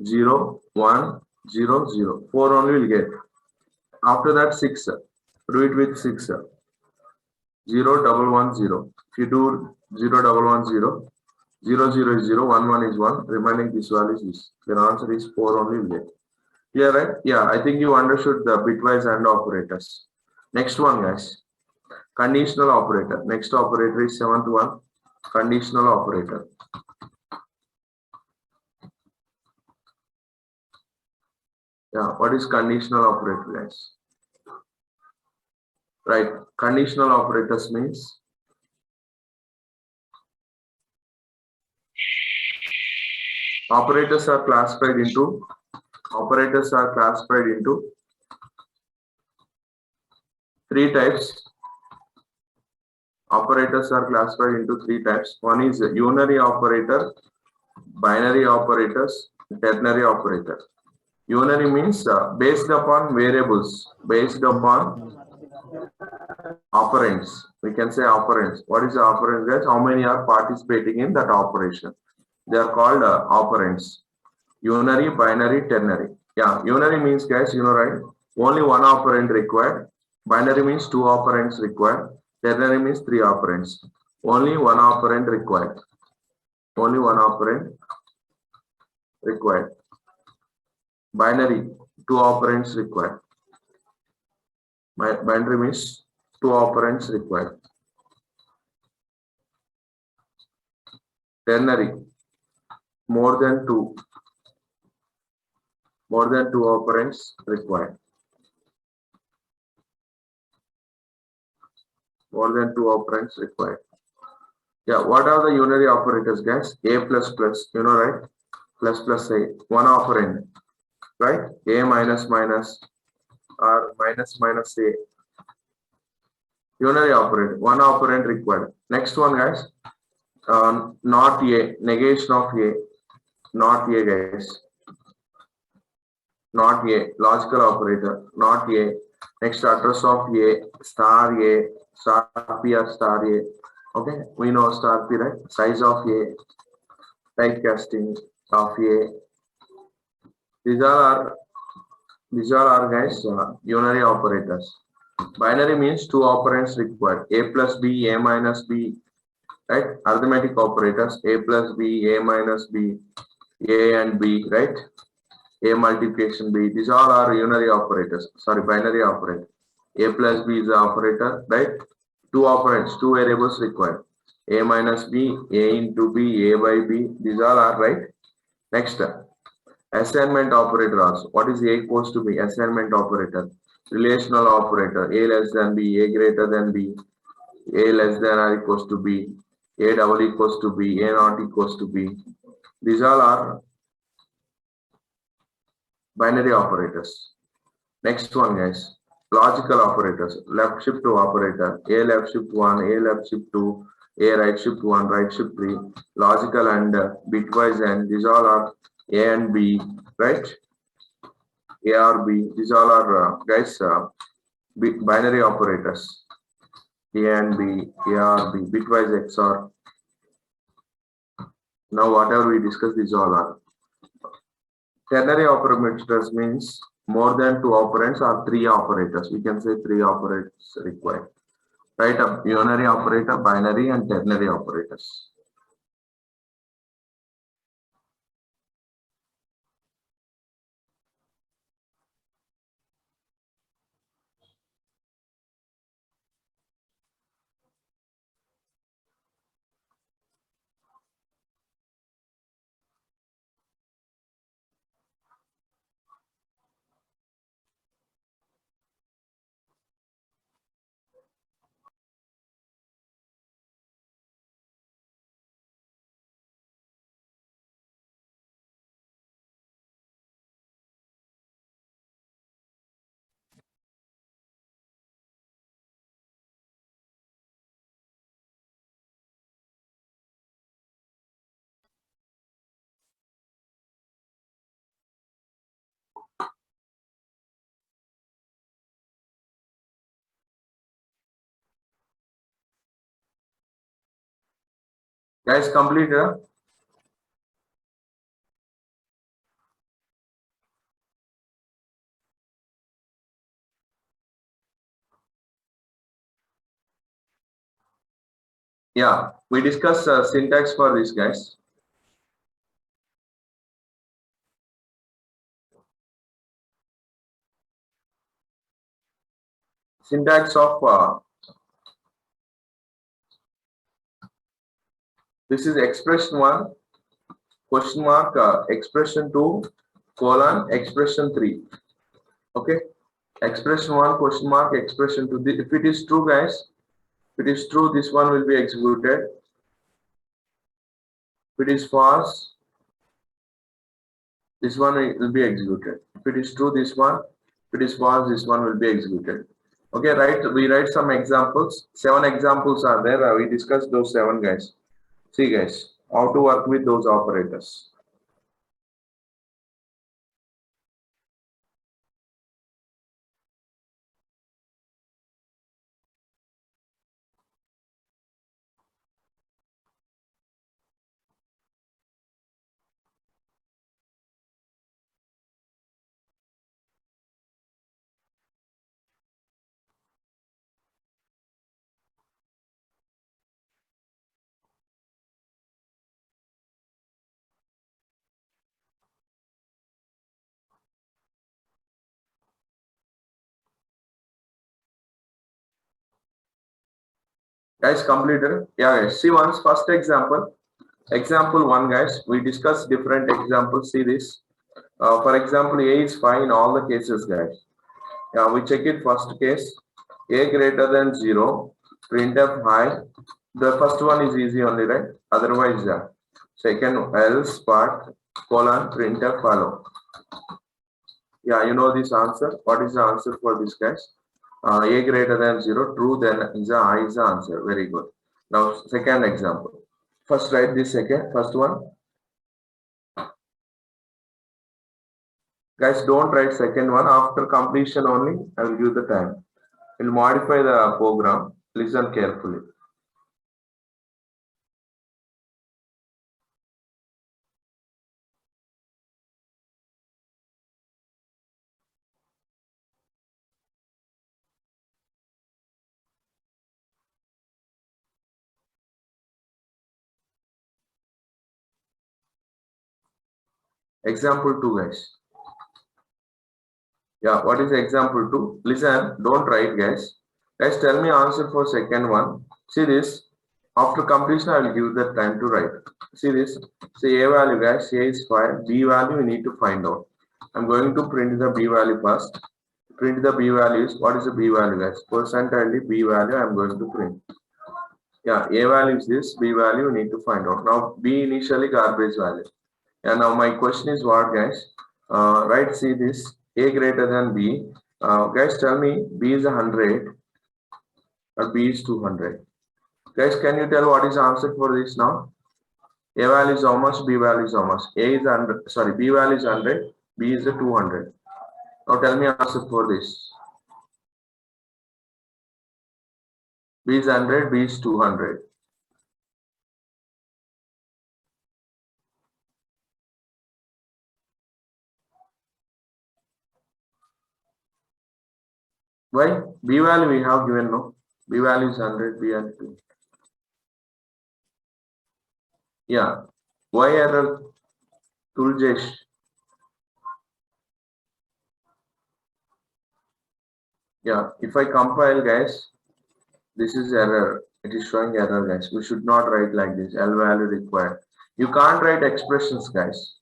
0, 1, 0, 0. 4 only will get. After that, 6. Do it with 6. 0, double 1, 0. If you do 0, double 1, 0. 0, 0 is 0, 1, 1 is 1. Remaining this value is this. Then answer is 4 only will get. Yeah, right? Yeah, I think you understood the bitwise AND operators. Next one, guys. Conditional operator. Next operator is 7th one. Conditional operator. Yeah, what is conditional operator, guys? Right, conditional operators means operators are classified into three types. Operators are classified into 3 types. One is unary operator, binary operators, ternary operator. Unary means based upon variables, based upon operands. We can say operands. What is the operand, guys? How many are participating in that operation? They are called operands. Unary, binary, ternary. Yeah, unary means, guys, you know, right? Only one operand required. Binary means 2 operands required. Ternary means 3 operands. Only one operand required. Only one operand required. Binary, 2 operands required. Binary means 2 operands required. Ternary, more than 2 operands required. More than 2 operands required. Yeah, what are the unary operators, guys? A plus plus, you know, right? Plus plus A, one operand, right? A minus minus or minus minus A. Unary operator, one operand required. Next one, guys. Not A, negation of A, not A, guys. Not A, logical operator, not A. Next, address of A, star P or star A. Okay, we know star P, right? Size of A, typecasting of A. These all are guys unary operators. Binary means 2 operands required. A plus B, A minus B, right? Arithmetic operators, A plus B, A minus B, A and B, right? A multiplication B. These all are unary operators. Sorry, binary operator. A plus B is the operator, right? 2 operands, 2 variables required. A minus B, A into B, A by B. These all are right. Next, assignment operator also. What is A equals to B? Assignment operator. Relational operator. A less than B, A greater than B, A less than or equals to B, A double equals to B, A not equals to B. These all are binary operators. Next one, guys. Logical operators. Left shift to operator. A left shift 1, A left shift 2, A right shift 1, right shift 3. Logical and bitwise and these all are A and B, right? A or B. These all are guys binary operators. A and B, A or B, bitwise XOR. Now whatever we discuss, these all are. Ternary operators means more than 2 operands or 3 operators. We can say 3 operators required. Right? A unary operator, binary and ternary operators. Guys, complete. Yeah, we discuss syntax for this, guys. Syntax of this is expression 1, question mark, expression 2, colon, expression 3. Okay, expression 1, question mark, expression 2. If it is true, guys, if it is true, this one will be executed. If it is false, this one will be executed. If it is true, this one. If it is false, this one will be executed. Okay, right? We write some examples. 7 examples are there. We discussed those 7, guys. See, guys, how to work with those operators. Guys, completed? Yeah, guys. See once first example. Example 1, guys. We discuss different examples. See this. For example, A is fine in all the cases, guys. Yeah, we check it first case. A greater than 0. printf hi. The first one is easy only, right? Otherwise, second else part colon printf hello. Yeah, you know this answer. What is the answer for this, guys? A greater than 0, true, then is I is the answer. Very good. Now, second example. First, write this first one. Guys, don't write second one. After completion only, I will give the time. We'll modify the program. Listen carefully. Example 2, guys. Yeah, what is example 2? Listen, don't write, guys. Guys, tell me answer for second one. See this. After completion, I will give the time to write. See this. Say A value, guys. A is 5. B value we need to find out. I'm going to print the B value first. Print the B values. What is the B value, guys? Percentage B value I'm going to print. Yeah, A value is this. B value we need to find out. Now, B initially garbage value. And now my question is what, guys? Right, see this. A greater than B. Guys, tell me B is 100 or B is 200. Guys, can you tell what is the answer for this now? A value is how much? B value is how much? A is 100. Sorry, B value is 100. B is 200. Now tell me answer for this. B is 100. B is 200. Why? B value we have given, no? B value is 100. B and 2. Yeah. Why error? Tuljesh. Yeah. If I compile, guys, this is error. It is showing error, guys. We should not write like this. L value required. You can't write expressions, guys.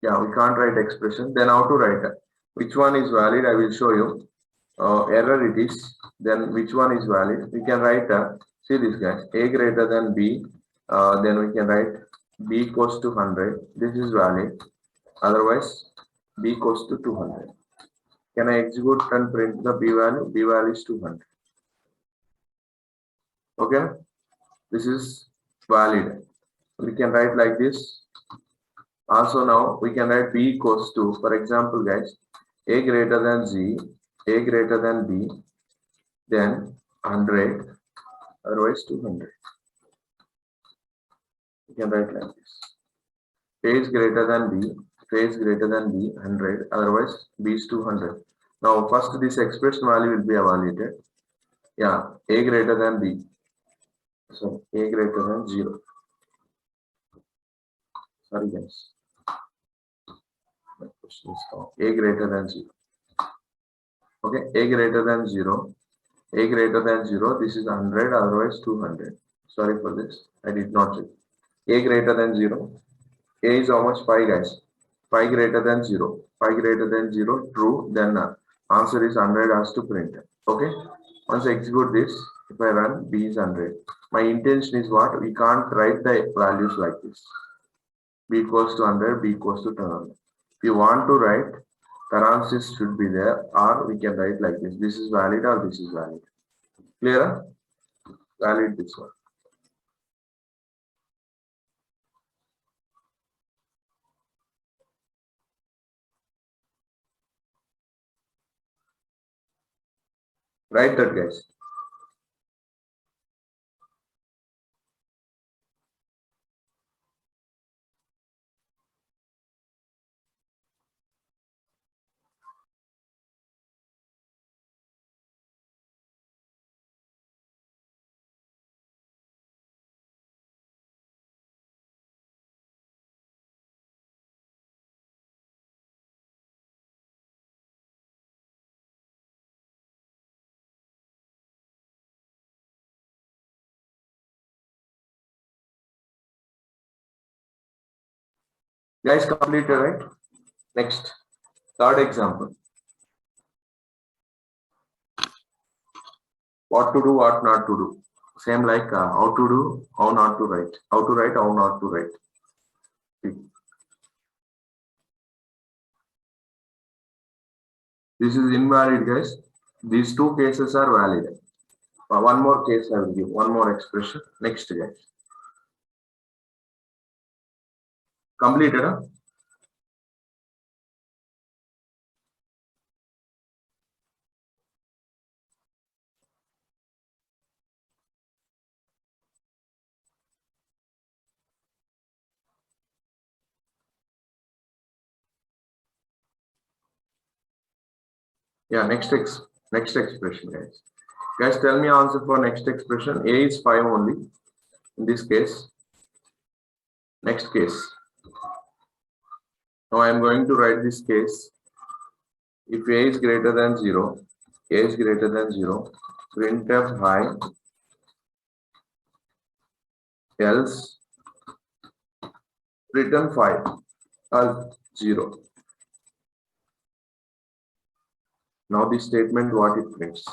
Yeah, we can't write expression. Then how to write it? Which one is valid? I will show you. Error it is. Then which one is valid? We can write. See this, guys. A greater than B. Then we can write B equals to 100. This is valid. Otherwise, B equals to 200. Can I execute and print the B value? B value is 200. Okay. This is valid. We can write like this. Also now we can write B equals to, for example, guys, A greater than Z, A greater than B, then 100, otherwise 200. We can write like this. A is greater than B, A is greater than B, 100, otherwise B is 200. Now first this expression value will be evaluated. Yeah, A greater than B. So A greater than 0. Sorry, guys. My question is A greater than 0. Okay, A greater than 0. A greater than 0. This is 100, otherwise 200. Sorry for this. I did not check. A greater than 0. A is how much? 5, guys. 5 greater than 0. 5 greater than 0. True. Then answer is 100 has to print. Okay. Once I execute this, if I run, B is 100. My intention is what? We can't write the values like this. B equals to 100, B equals to 200. If you want to write, parenthesis should be there, or we can write like this. This is valid or this is valid. Clear? Valid this one. Write that, guys. Guys, completed, right? Next, third example. What to do, what not to do. Same like how to do, how not to write. How to write, how not to write. This is invalid, guys. These two cases are valid. One more case I will give. One more expression. Next, guys. Completed, huh? Yeah, next expression, guys. Guys, tell me answer for next expression. A is 5 only. In this case. Next case. Now I am going to write this case. If A is greater than 0, A is greater than 0, printf high, else return 5 or 0. Now this statement what it prints.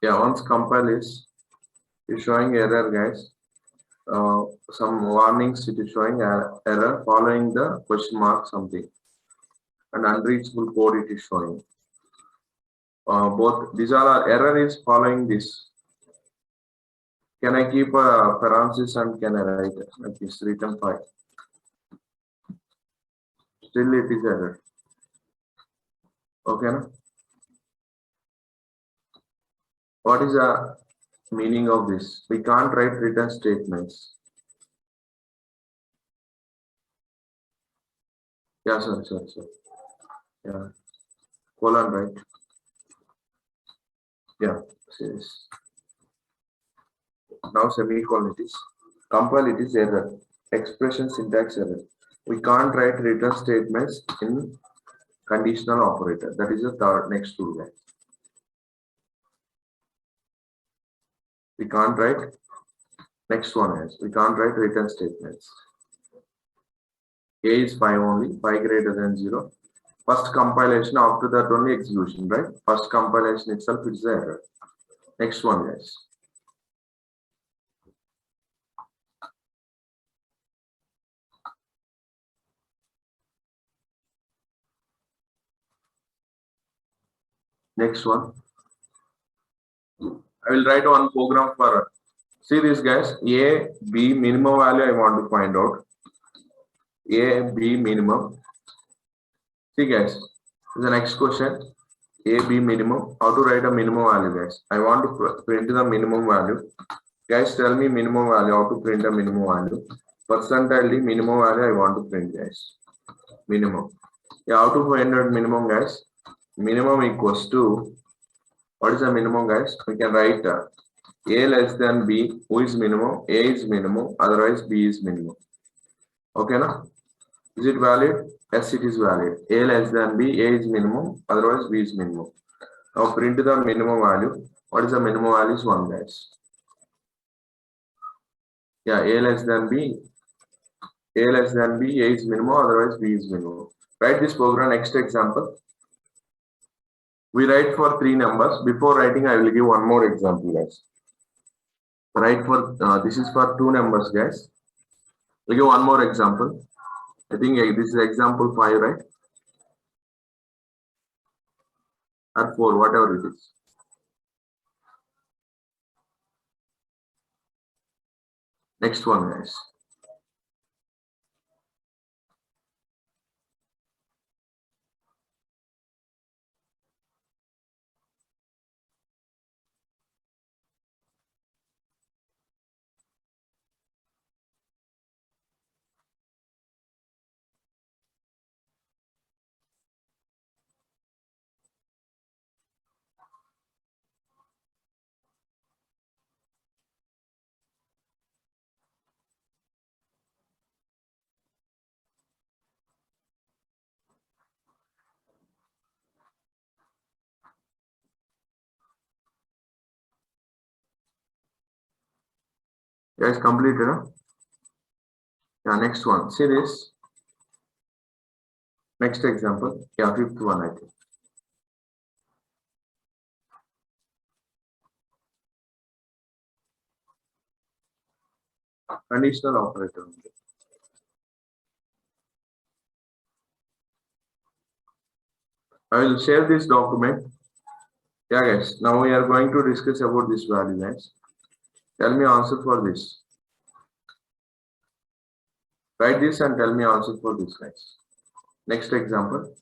Yeah, once compile is showing error, guys. Some warnings it is showing error following the question mark something, and unreachable code it is showing. Both these are error is following this. Can I keep a parenthesis and can I write like this return 5? Still it is error. Okay, no? What is the meaning of this? We can't write return statements. Yeah, sir. Yeah, colon, right? Yeah, yes. Now semicolon it is. Compile it is error. Expression syntax error. We can't write return statements in conditional operator. That is the third next rule, guys. We can't write. Next one is we can't write return statements. A is 5 only, 5 greater than 0. First compilation, after that only execution, right? First compilation itself is the error. Next one, guys. Next one. I will write one program for, see this, guys, A, B, minimum value I want to find out. A, B, minimum. See, guys, the next question. A, B, minimum. How to write a minimum value, guys? I want to print the minimum value. Guys, tell me minimum value, how to print a minimum value. Percentile the minimum value I want to print, guys. Minimum. Yeah, how to find out minimum, guys? Minimum equals to, what is the minimum, guys? We can write A less than B, who is minimum? A is minimum, otherwise B is minimum. Okay, now? Is it valid? Yes, it is valid. A less than B, A is minimum, otherwise B is minimum. Now print the minimum value. What is the minimum value? Is 1, guys. Yeah, A less than B. A less than B, A is minimum, otherwise B is minimum. Write this program. Next example. We write for 3 numbers. Before writing, I will give one more example, guys. Write for, this is for 2 numbers, guys. We'll give one more example. I think this is example 5, right? Or 4, whatever it is. Next one, guys. Guys, completed, huh? Yeah, next one. See this. Next example. Yeah, fifth one, I think. Conditional operator. I will share this document. Yeah, guys. Now we are going to discuss about this value, guys. Tell me answer for this. Write this and tell me answer for this, guys. Next example.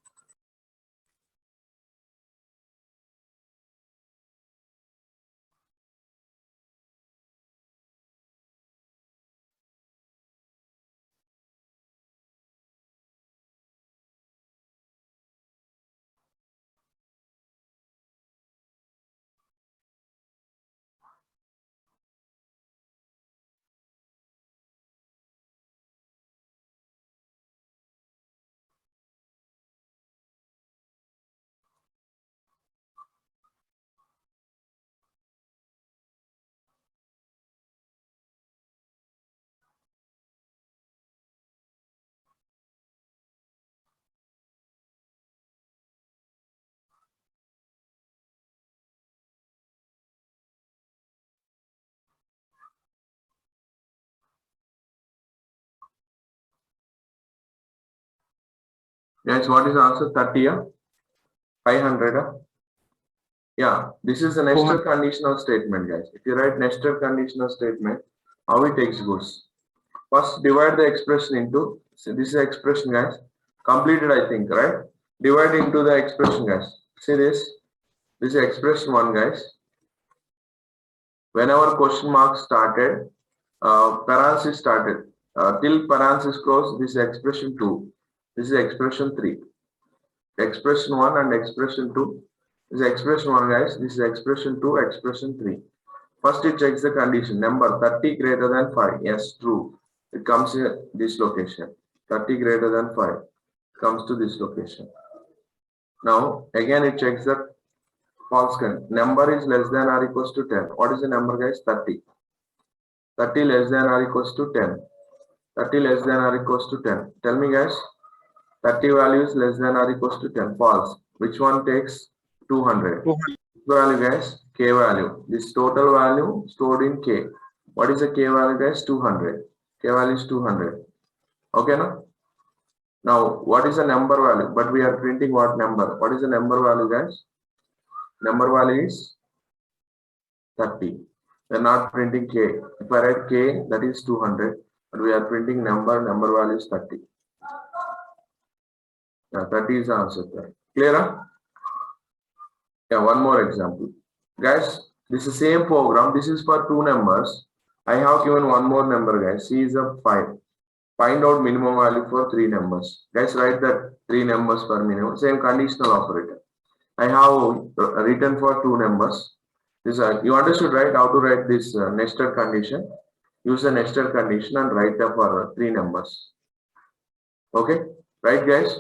Guys, what is the answer? 30, 500. Yeah, this is a nested conditional statement, guys. If you write nested conditional statement, how it takes goes. First, divide the expression into, so this is expression, guys. Completed, I think, right? Divide into the expression, guys. See this? This is expression 1, guys. Whenever question mark started, parenthesis started. Till parenthesis close, this is expression 2. This is expression 3. Expression 1 and expression 2. This is expression 1, guys. This is expression 2, expression 3. First, it checks the condition. Number 30 greater than 5. Yes, true. It comes in this location. 30 greater than 5 comes to this location. Now, again, it checks the false count. Number is less than or equals to 10. What is the number, guys? 30. 30 less than or equals to 10. 30 less than or equals to 10. Tell me, guys. 30 value is less than or equals to 10. False. Which one takes 200? Value, guys? K value. This total value stored in K. What is the K value, guys? 200. K value is 200. Okay, no? Now, what is the number value? But we are printing what number? What is the number value, guys? Number value is 30. We are not printing K. If I write K, that is 200. But we are printing number value is 30. Yeah, 30 is the answer. Clear? Huh? Yeah, one more example. Guys, this is the same program. This is for 2 numbers. I have given one more number, guys. C is a 5. Find out minimum value for 3 numbers. Guys, write that 3 numbers for minimum. Same conditional operator. I have written for 2 numbers. This you understood, right? How to write this nested condition. Use a nested condition and write for 3 numbers. Okay, right, guys?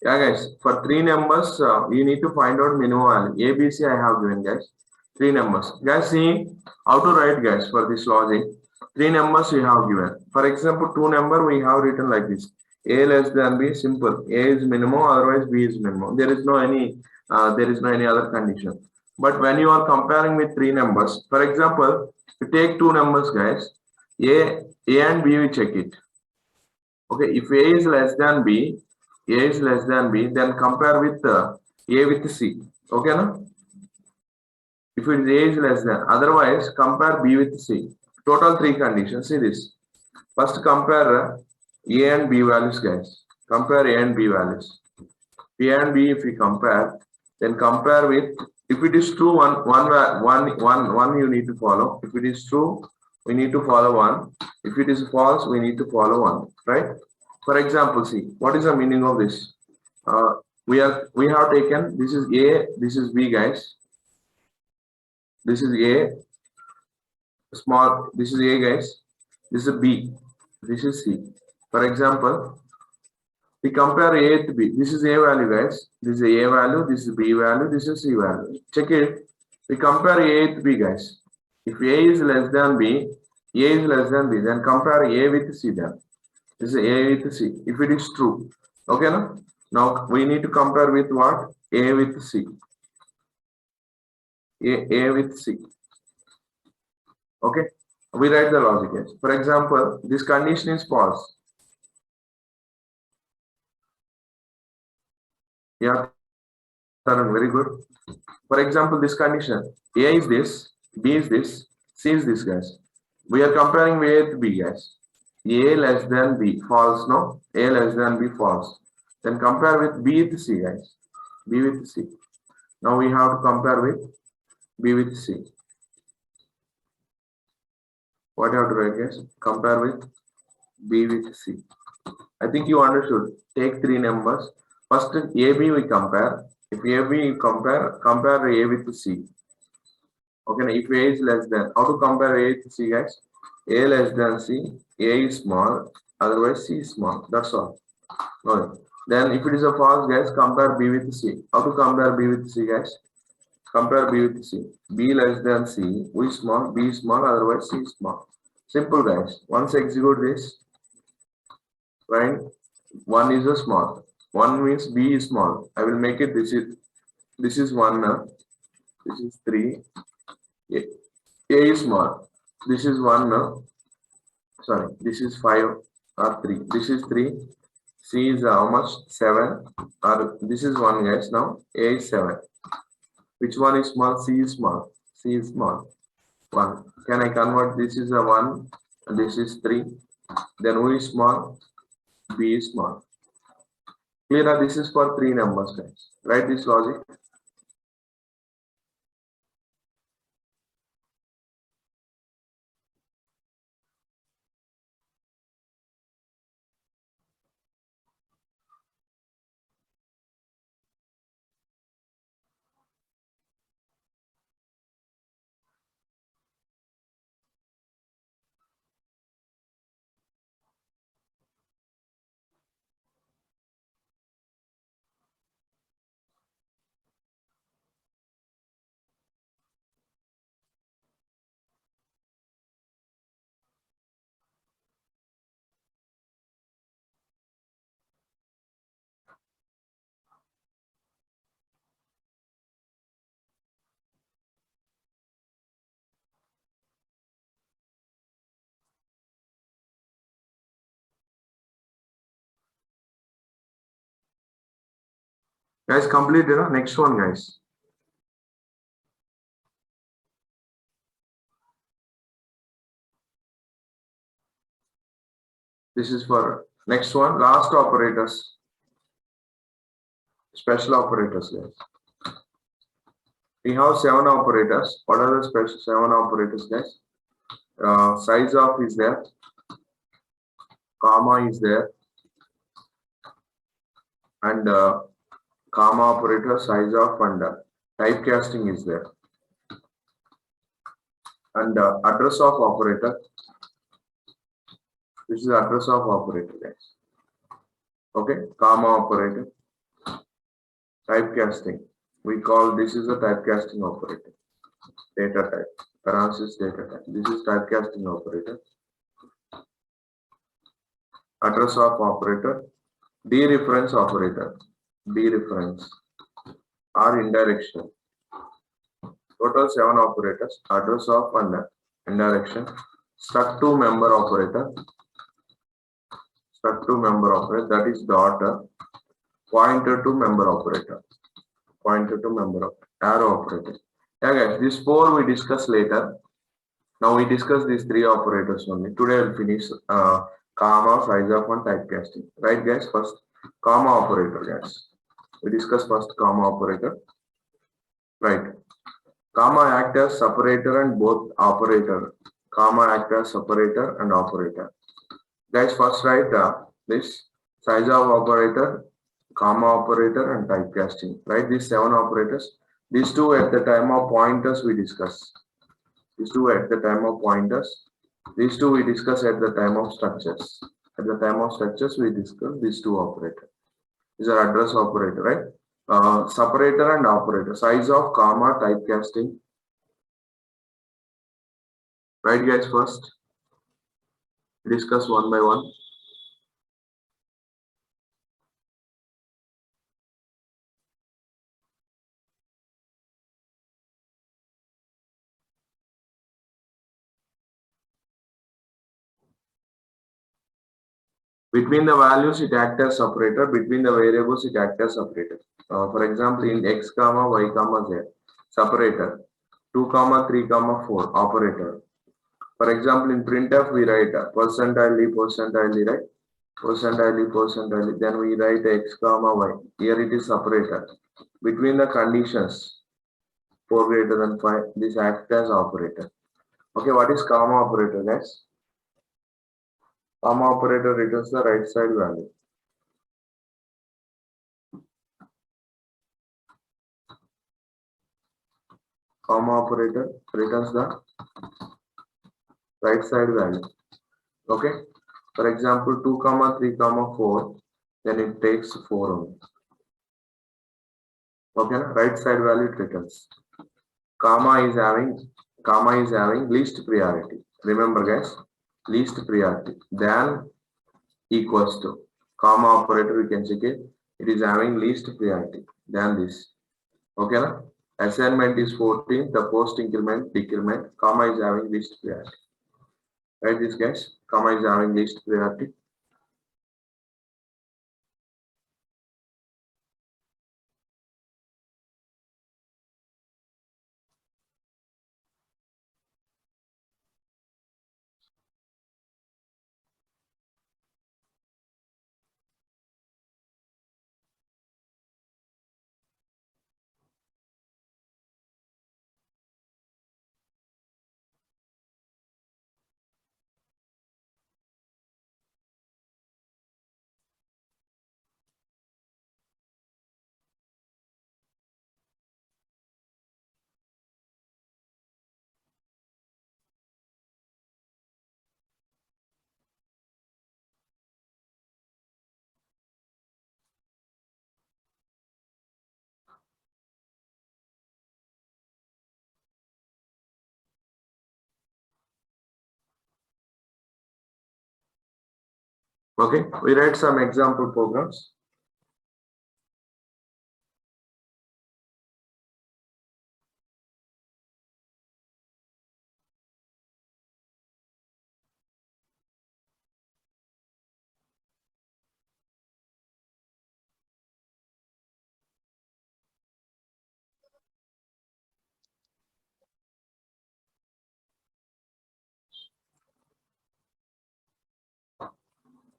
Yeah, guys, for three numbers, you need to find out minimum value. A, B, C, I have given, guys. Three numbers. Guys, see how to write, guys, for this logic. Three numbers we have given. For example, two number we have written like this. A less than B, simple. A is minimum, otherwise B is minimum. There is no any other condition. But when you are comparing with three numbers, for example, you take two numbers, guys. A and B, we check it. Okay, if A is less than B, A is less than B, then compare with A with C. Okay, no? If it is A is less than, otherwise compare B with C. Total three conditions. See this. First compare A and B values, guys. Compare A and B values. A and B, if we compare, then compare with, if it is true, one you need to follow. If it is true, we need to follow one. If it is false, we need to follow one, right? For example, see, what is the meaning of this? We have taken, this is A, this is B, guys. This is A, small, this is A, guys. This is B, this is C. For example, we compare A with B. This is A value, guys. This is A value, this is B value, this is C value. Check it. We compare A with B, guys. If A is less than B, A is less than B, then compare A with C then. This is A with C. If it is true. Okay, no? Now we need to compare with what? A with C. A with C. Okay? We write the logic, guys. For example, this condition is false. Yeah, very good. For example, this condition, A is this, B is this, C is this, guys. We are comparing A with B, guys. A less than B, false, no? A less than B, false. Then compare with B with C, guys. B with C. Now we have to compare with B with C. What you have to write, guys? Compare with B with C. I think you understood. Take three numbers. First, AB we compare. If AB compare A with C. Okay, if A is less than, how to compare A with C, guys? A less than C, A is small, otherwise C is small. That's all. No. Then if it is a false, guys, compare B with C. How to compare B with C, guys? Compare B with C. B less than C, we small, B is small, otherwise C is small. Simple, guys. Once execute this, right? One is a small. One means B is small. I will make it this is one now. This is 3. A is small. This is 1 now. Sorry, this is 5 or 3. This is 3. C is how much? 7. Or this is 1, guys. Now A is 7. Which one is small? C is small. C is small. 1. Can I convert? This is a 1. And this is 3. Then who is small? B is small. Clear? This is for 3 numbers, guys. Write this logic. Guys, complete, next one, guys. This is for next one, last operators. Special operators, guys. We have 7 operators. What are the special 7 operators, guys? Size of is there. Comma is there. And comma operator, size of, and typecasting is there. And address of operator. This is address of operator, guys. Okay, comma operator. Typecasting. We call this is a typecasting operator. Data type. Parenthesis data type. This is typecasting operator. Address of operator. Dereference operator. Dereference or indirection. Total 7 operators. Address of and indirection. Struct to member operator. Struct to member operator, that is dot. Pointer to member operator. Pointer to member arrow operator. Yeah guys, these 4 we discuss later. Now we discuss these 3 operators only. Today I'll finish comma, size of and typecasting. Right guys, first comma operator guys. We discuss first comma operator. Right. Comma act as separator and both operator. Comma act as separator and operator. Guys, first write this size of operator, comma operator and typecasting. Right, these 7 operators. These 2 at the time of pointers we discuss. These 2 at the time of pointers. These 2 we discuss at the time of structures. At the time of structures we discuss these 2 operators. These are address operator, right? Separator and operator. Size of, comma, typecasting. Right guys, first discuss one by one. Between the values, it acts as separator. Between the variables, it acts as separator. For example, in x comma y comma z, separator. 2 comma 3 comma 4, operator. For example, in printf, we write percentile d, right? Percentile d, then we write x comma y. Here it is separator. Between the conditions, 4 greater than 5, this acts as operator. Okay, what is comma operator, guys? Comma operator returns the right side value. Comma operator returns the right side value. Okay. For example, 2 comma 3 comma 4, then it takes 4 only. Okay, right side value it returns. Comma is having least priority. Remember guys, least priority than equals to. Comma operator we can check it. It is having least priority than this. Okay, na? Assignment is 14. The post increment, decrement. Comma is having least priority. Right, this guys. Comma is having least priority. Okay, we write some example programs.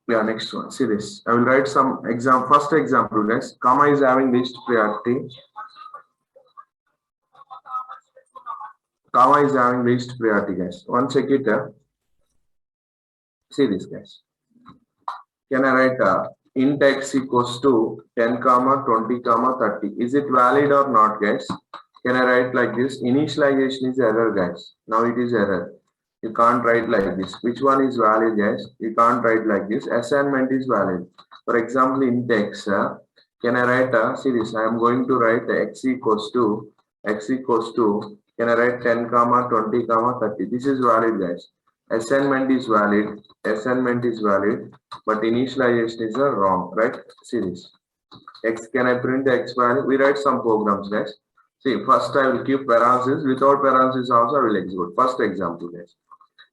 Yeah, next one. See this. I will write some example. First example, guys. Comma is having least priority. Comma is having least priority, guys. One check it. See this, guys. Can I write int x equals to 10 comma 20 comma 30? Is it valid or not, guys? Can I write like this? Initialization is error, guys. Now it is error. You can't write like this. Which one is valid, guys? You can't write like this. Assignment is valid. For example, int x, can I write see this? I am going to write x equals to can I write 10 comma 20 comma 30? This is valid, guys. Assignment is valid. Assignment is valid, but initialization is wrong, right? See this. X, can I print the x value? We write some programs, guys. See, first I will keep parentheses. Without parentheses also I will execute. First example, guys.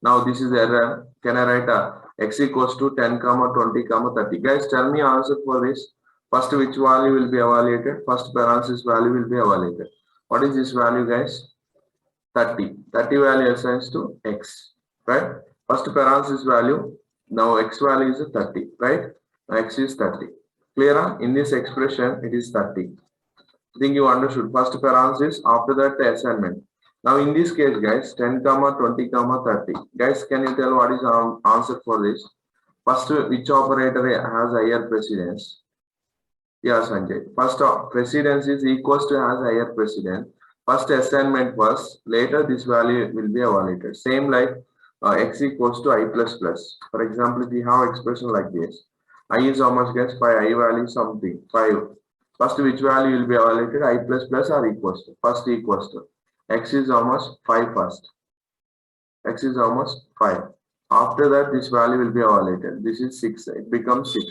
Now this is error. Can I write x equals to 10 comma 20 comma 30? Guys, tell me answer for this. First, which value will be evaluated? First parenthesis value will be evaluated. What is this value, guys? 30. 30 value assigns to x, right? First parenthesis value. Now x value is 30, right? Now x is 30. Clear? In this expression, it is 30. I think you understood. First parenthesis, after that the assignment. Now in this case, guys, 10 comma 20 comma 30. Guys, can you tell what is the answer for this? First, which operator has higher precedence? Yeah, Sanjay. First, precedence is equals to has higher precedence. First assignment first, later this value will be evaluated. Same like x equals to I plus plus. For example, if we have expression like this, I is how much, guys? 5, I value something, 5. First, which value will be evaluated? I plus plus or equals to? First equals to. X is how much? 5 first. X is how much? 5. After that, this value will be evaluated. This is 6. It becomes 6.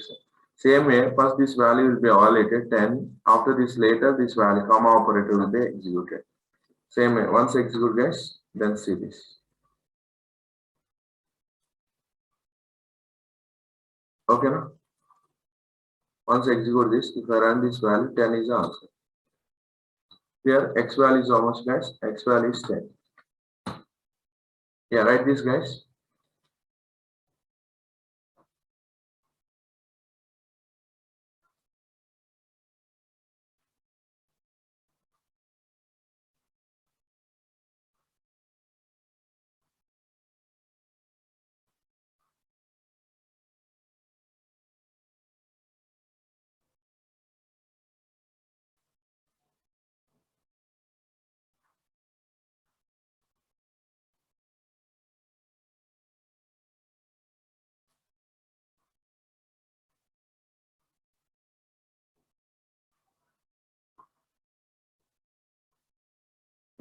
Same way, first this value will be evaluated 10. After this, later this value, comma operator will be executed. Same way, once execute, guys, then see this. Okay, now? Once execute this, if I run this value, 10 is the answer. Here, x value is how much, guys? X value is 10. Yeah, write this, guys.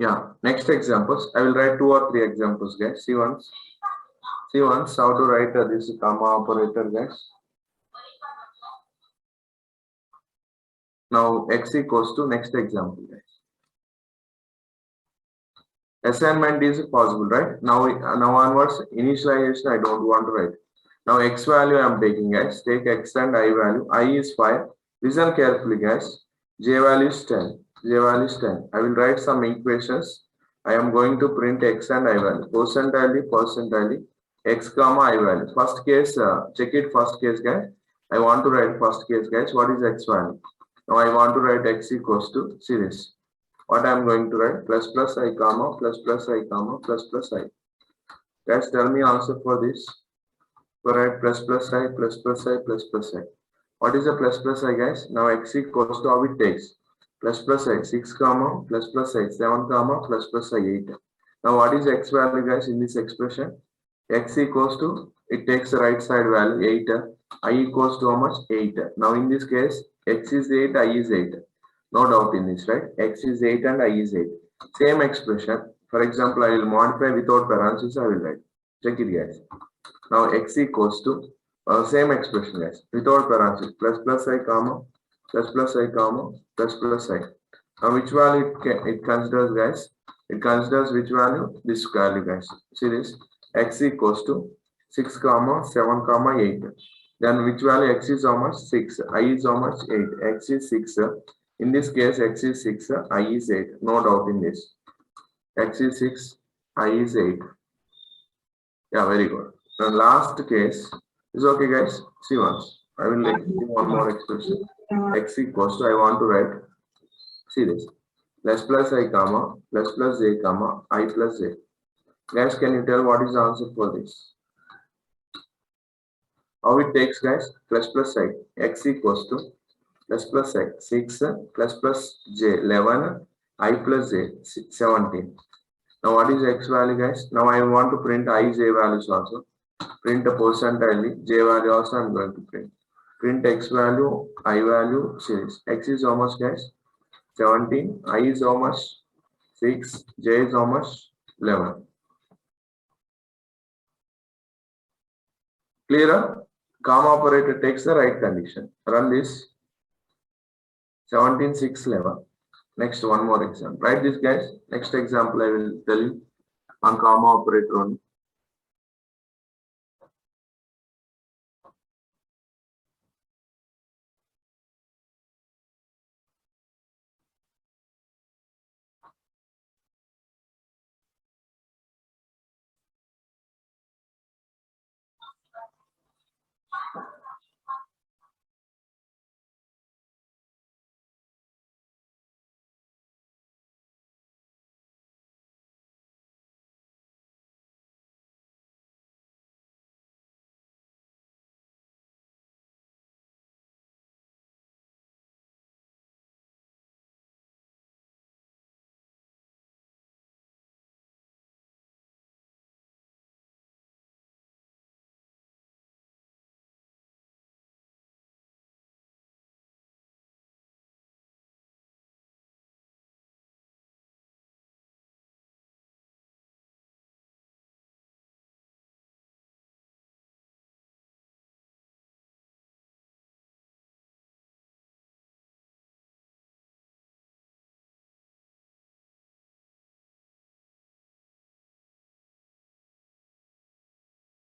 Yeah, next examples. I will write 2 or 3 examples, guys. See once how to write this comma operator, guys. Now x equals to next example, guys. Assignment is possible, right? Now onwards, initialization I don't want to write. Now x value I am taking, guys. Take x and I value. I is 5. Listen carefully, guys. J value is 10. J value is 10. I will write some equations. I am going to print x and I value. Percentile, x comma I value. First case, check it first case, guys. I want to write first case, guys. What is x value? Now I want to write x equals to, see this. What I am going to write? Plus plus I comma plus plus I comma plus plus I. Guys, tell me answer for this. So write plus plus I plus plus I plus plus I. What is the plus plus I, guys? Now x equals to how it takes. Plus plus I 6 comma plus plus I 7 comma plus plus I 8. Now what is x value, guys, in this expression? X equals to, it takes the right side value 8. I equals to how much? 8. Now in this case, x is 8, I is 8. No doubt in this, right? X is 8 and I is 8. Same expression. For example, I will modify without parentheses, I will write. Check it, guys. Now x equals to same expression, guys, without parentheses, plus plus I comma plus plus I comma plus plus I. Now which value it considers, guys? It considers which value? This value, guys. See this, x equals to 6 comma 7 comma 8. Then which value? X is how much? 6. I is how much? 8. X is 6. In this case, x is 6. I is 8. No doubt in this. X is 6. I is 8. Yeah, very good. The last case is okay, guys. See once. I will make one more expression. X equals to, I want to write, see this, plus plus I comma plus plus j comma I plus j. Guys, can you tell what is the answer for this? How it takes, guys? Plus plus I. X equals to plus plus I 6 plus plus j 11 I plus j 17. Now what is x value, guys? Now I want to print I j values also. Print a percentile, j value also I am going to print. Print x value, I value series. X is how much, guys? 17. I is how much? 6. J is how much? 11. Clear? Comma operator takes the right condition. Run this. 17, 6, 11. Next, one more example. Write this, guys. Next example I will tell you on comma operator only.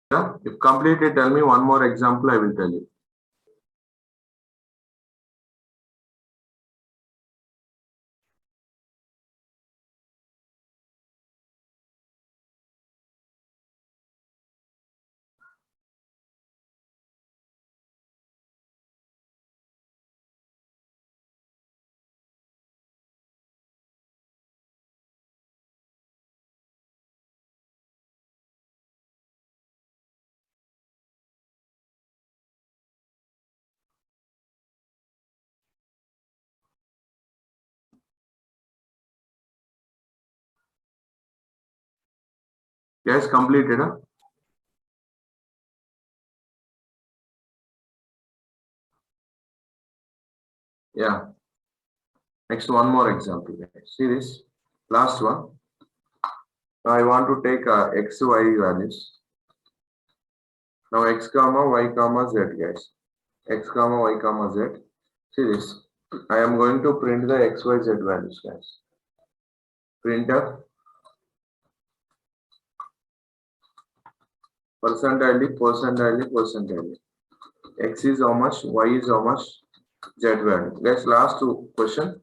Yeah? If completed, tell me one more example I will tell you. Yes, completed. Huh? Yeah. Next, one more example. See this. Last one. Now I want to take x, y values. Now x comma y comma z, guys. X comma y comma z. See this. I am going to print the x, y, z values, guys. Printf percentile. X is how much, y is how much, z value. Guys, last two question.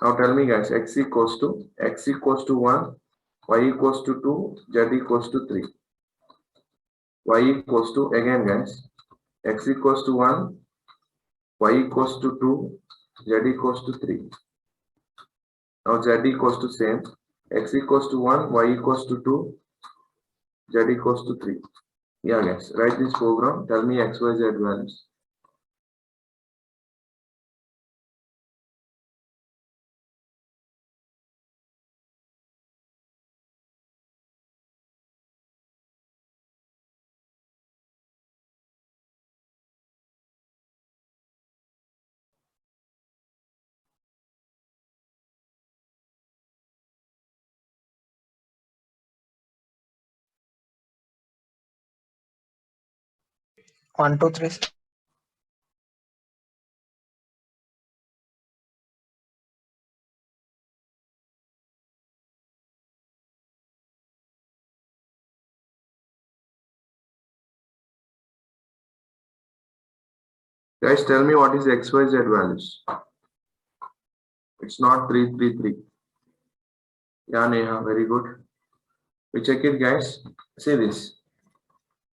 Now tell me, guys, x equals to 1, y equals to 2, z equals to 3. Y equals to, again, guys, x equals to 1, y equals to 2, z equals to 3. Now z equals to same, x equals to 1, y equals to 2, z equals to 3. Yeah, guys, write this program. Tell me x, y, z values. One, two, three. Guys, tell me what is x, y, z values. It's not 333. Yeah, Neha, very good. We check it, guys. See this.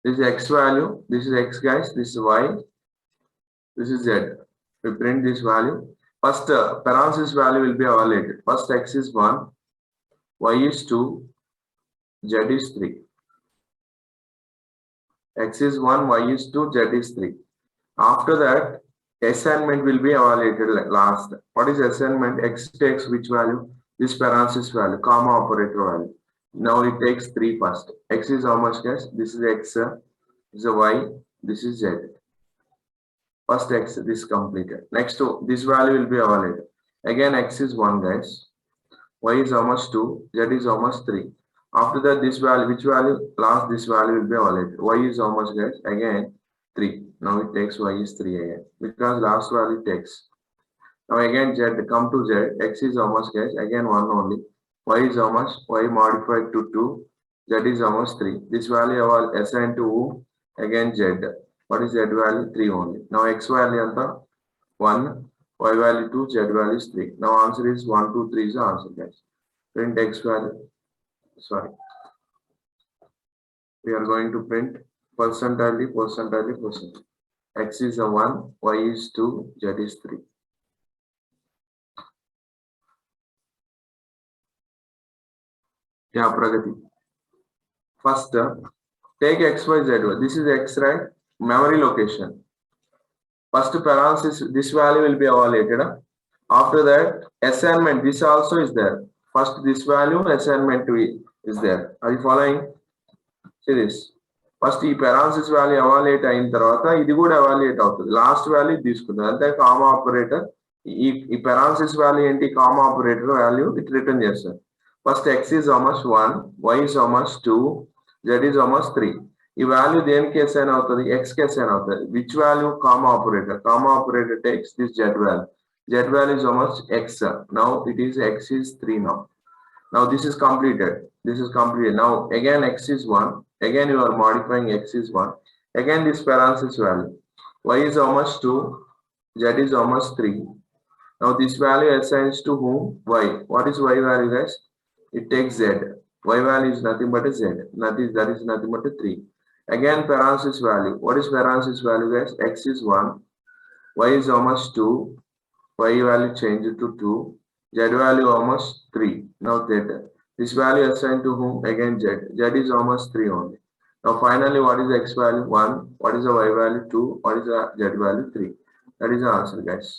This is x value. This is x, guys. This is y. This is z. We print this value. First, parenthesis value will be evaluated. First, x is 1, y is 2, z is 3. X is 1, y is 2, z is 3. After that, assignment will be evaluated last. What is assignment? X takes which value? This parenthesis value, comma operator value. Now it takes 3 first. X is how much, guys? This is x, this is y, this is z. First x this completed. Next this value will be evaluated. Again x is 1 guys. Y is how much 2, z is how much 3. After that this value, which value? Last this value will be evaluated. Y is how much guys? Again 3. Now it takes y is 3 again because last value takes. Now again z come to z, x is how much guys? Again 1 only. Y is how much? Y modified to 2. Z is how much 3. This value I will assign to who? Again z. What is z value? 3 only. Now x value anta 1, y value 2, z value is 3. Now answer is 1, 2, 3 is the answer guys. Print x value. Sorry. We are going to print percentile, percentile, percent. X is a 1, y is 2, z is 3. Yeah, Pragati. First, take x, y, z. This is x, right? Memory location. First parenthesis, this value will be evaluated. After that, assignment, this also is there. First, this value, assignment is there. Are you following? See this. First, ఈ parenthesis value evaluate అయిన తర్వాత ఇది కూడా evaluate అవుతుంది. Last value తీసుకుంటుంది. అంటే comma operator ఈ parenthesis value ఏంటి? Comma operator value it return చేస్తారు. First x is how much 1, y is how much 2, z is how much 3. ఈ వాల్యూ దేనికి అసైన్ అవుతుంది? x కి అసైన్ అవుతుంది. Which value? Comma operator. Comma operator takes this z value. Z value is how much? X. Now it is x is 3 now. Now this is completed. This is completed. Now again x is 1. Again you are modifying x is 1. Again this parenthesis value. Y is how much 2. Z is how much 3. Now this value assigns to whom? Y. What is y value guys? It takes z. Y value is nothing but a z. That is nothing but a 3. Again parenthesis value. What is parenthesis value guys? X is 1. Y is how much 2. Y value changed to 2. Z value how much 3. Now z. This value assigned to whom? Again z. Z is how much 3 only. Now finally what is the x value? 1. What is the y value? 2. What is the z value? 3. That is the answer guys.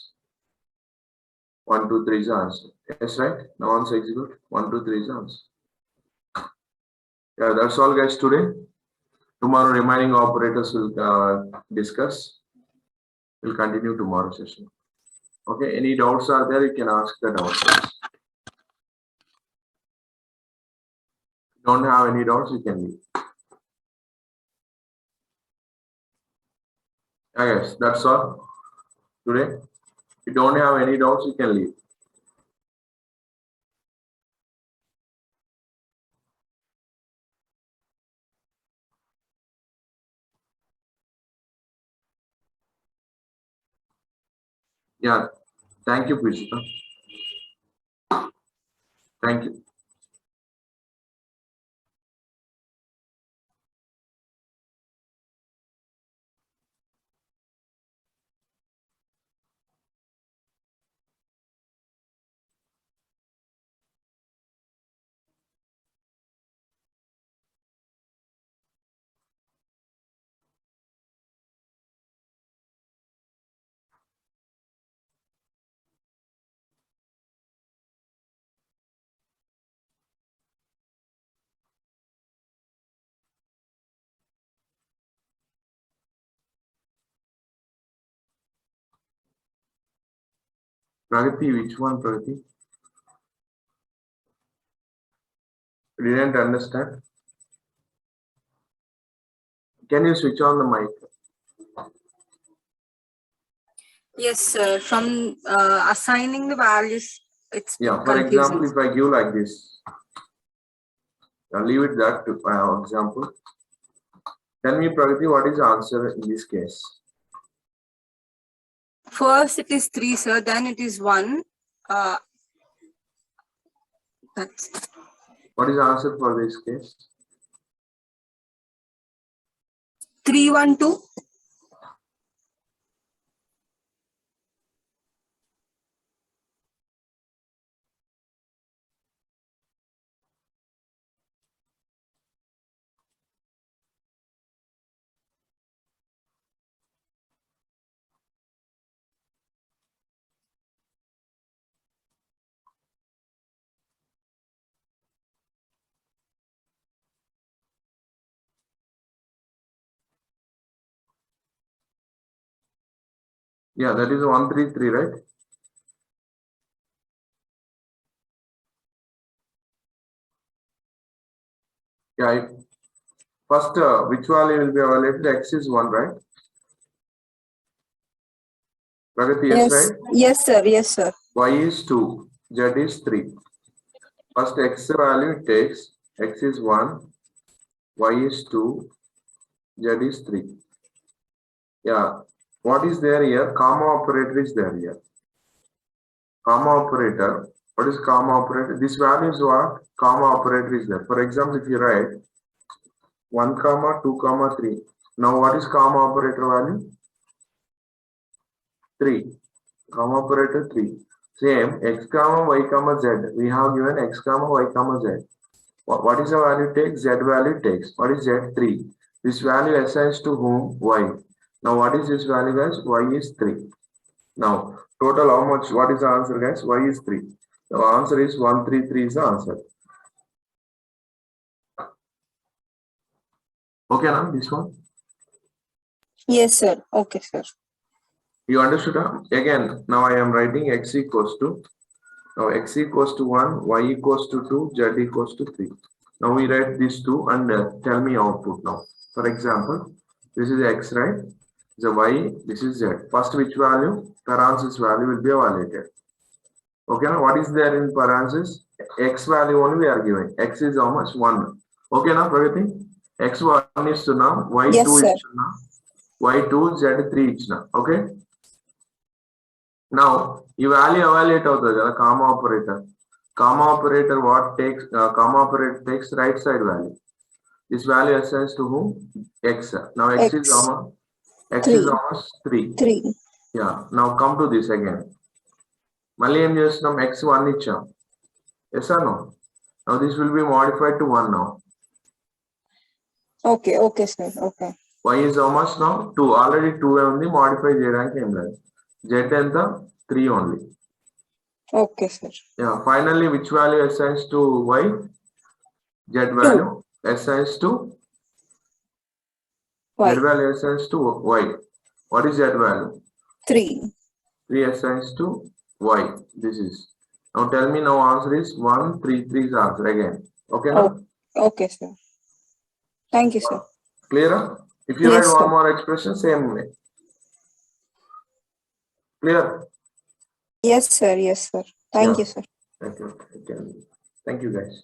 1, 2, 3 is the answer. Yes, right? Now answer execute. 1, 2, 3 is the answer. Yeah, that's all guys today. Tomorrow remaining operators will discuss. We'll continue tomorrow session. Okay, any doubts are there? You can ask the doubts. Don't have any doubts, you can leave. Yes, that's all today. If you don't have any doubts, you can leave. Yeah, thank you, Prishita. Thank you. Pragati, which one, Pragati? Didn't understand. Can you switch on the mic? Yes, sir. From assigning the values, it's Yeah, for confusing. example, if I give like this, I'll leave it that to example. Tell me, Pragati, what is the answer in this case? First it is 3, sir. Then it is 1. That's What is the answer for this case? 3, 1, 2. Yeah, that is 133, right? Yeah. First, which value will be evaluated? X is 1, right? Pragati, yes, Yes. right? Yes, sir. Yes, sir. Y is 2, Z is 3. First X value it takes, X is 1, Y is 2, Z is 3. Yeah. What is there here? Comma operator is there here. Comma operator. What is comma operator? This value is what? Comma operator is there. For example, if you write 1, 2, 3. Now what is comma operator value? 3. Comma operator 3. Same x comma y comma z. We have given x comma y comma z. What is the value takes? Z value takes. What is Z? 3. This value assigns to whom? Y. Now what is this value, guys? Y is 3. Now total how much? What is the answer, guys? Y is 3. The answer is 133 is the answer. Okay, now this one. Yes, sir. Okay, sir. You understood? Huh? Again, now I am writing x equals to, now x equals to 1, y equals to 2, z equals to 3. Now we write these two and tell me output now. For example, this is x, right? The y, this is z. First, which value? Parenthesis value will be evaluated. Okay, now what is there in parenthesis? X value only we are giving. X is how much? 1. Okay, now Pragati? X1 is to now, y2 Yes, is sir. to now, y2, z3 is now. Okay? Now, ఈ value evaluate అవుతుంది కదా comma operator. Comma operator what takes, comma operator takes right side value. This value assigns to whom? X. Now x is how much? X is 3. how much? 3. 3. Yeah. Now come to this again. మళ్ళీ ఏం చేస్తున్నాం? x1 ఇచ్చాం. Yes or no? Now this will be modified to 1 now. Okay. Okay, sir. Okay. Y is how much now? 2. Already 2 ఉంది. Modify చేయడానికి ఏం లేదు. Z ఎంత? 3 only. Okay, sir. Yeah. Finally, which value assigns to Y? Z value assigns to Y. Z value assigns to Y. What is Z value? 3. 3 assigns to Y. This is. Now tell me now answer is 1, 3, 3 is answer again. Okay now? Okay, sir. Thank you, sir. Clear? If you Yes, write one sir. more expression, same way. Clear? Yes, sir. Yes, sir. Thank Yeah. you, sir. Thank you. Thank you guys.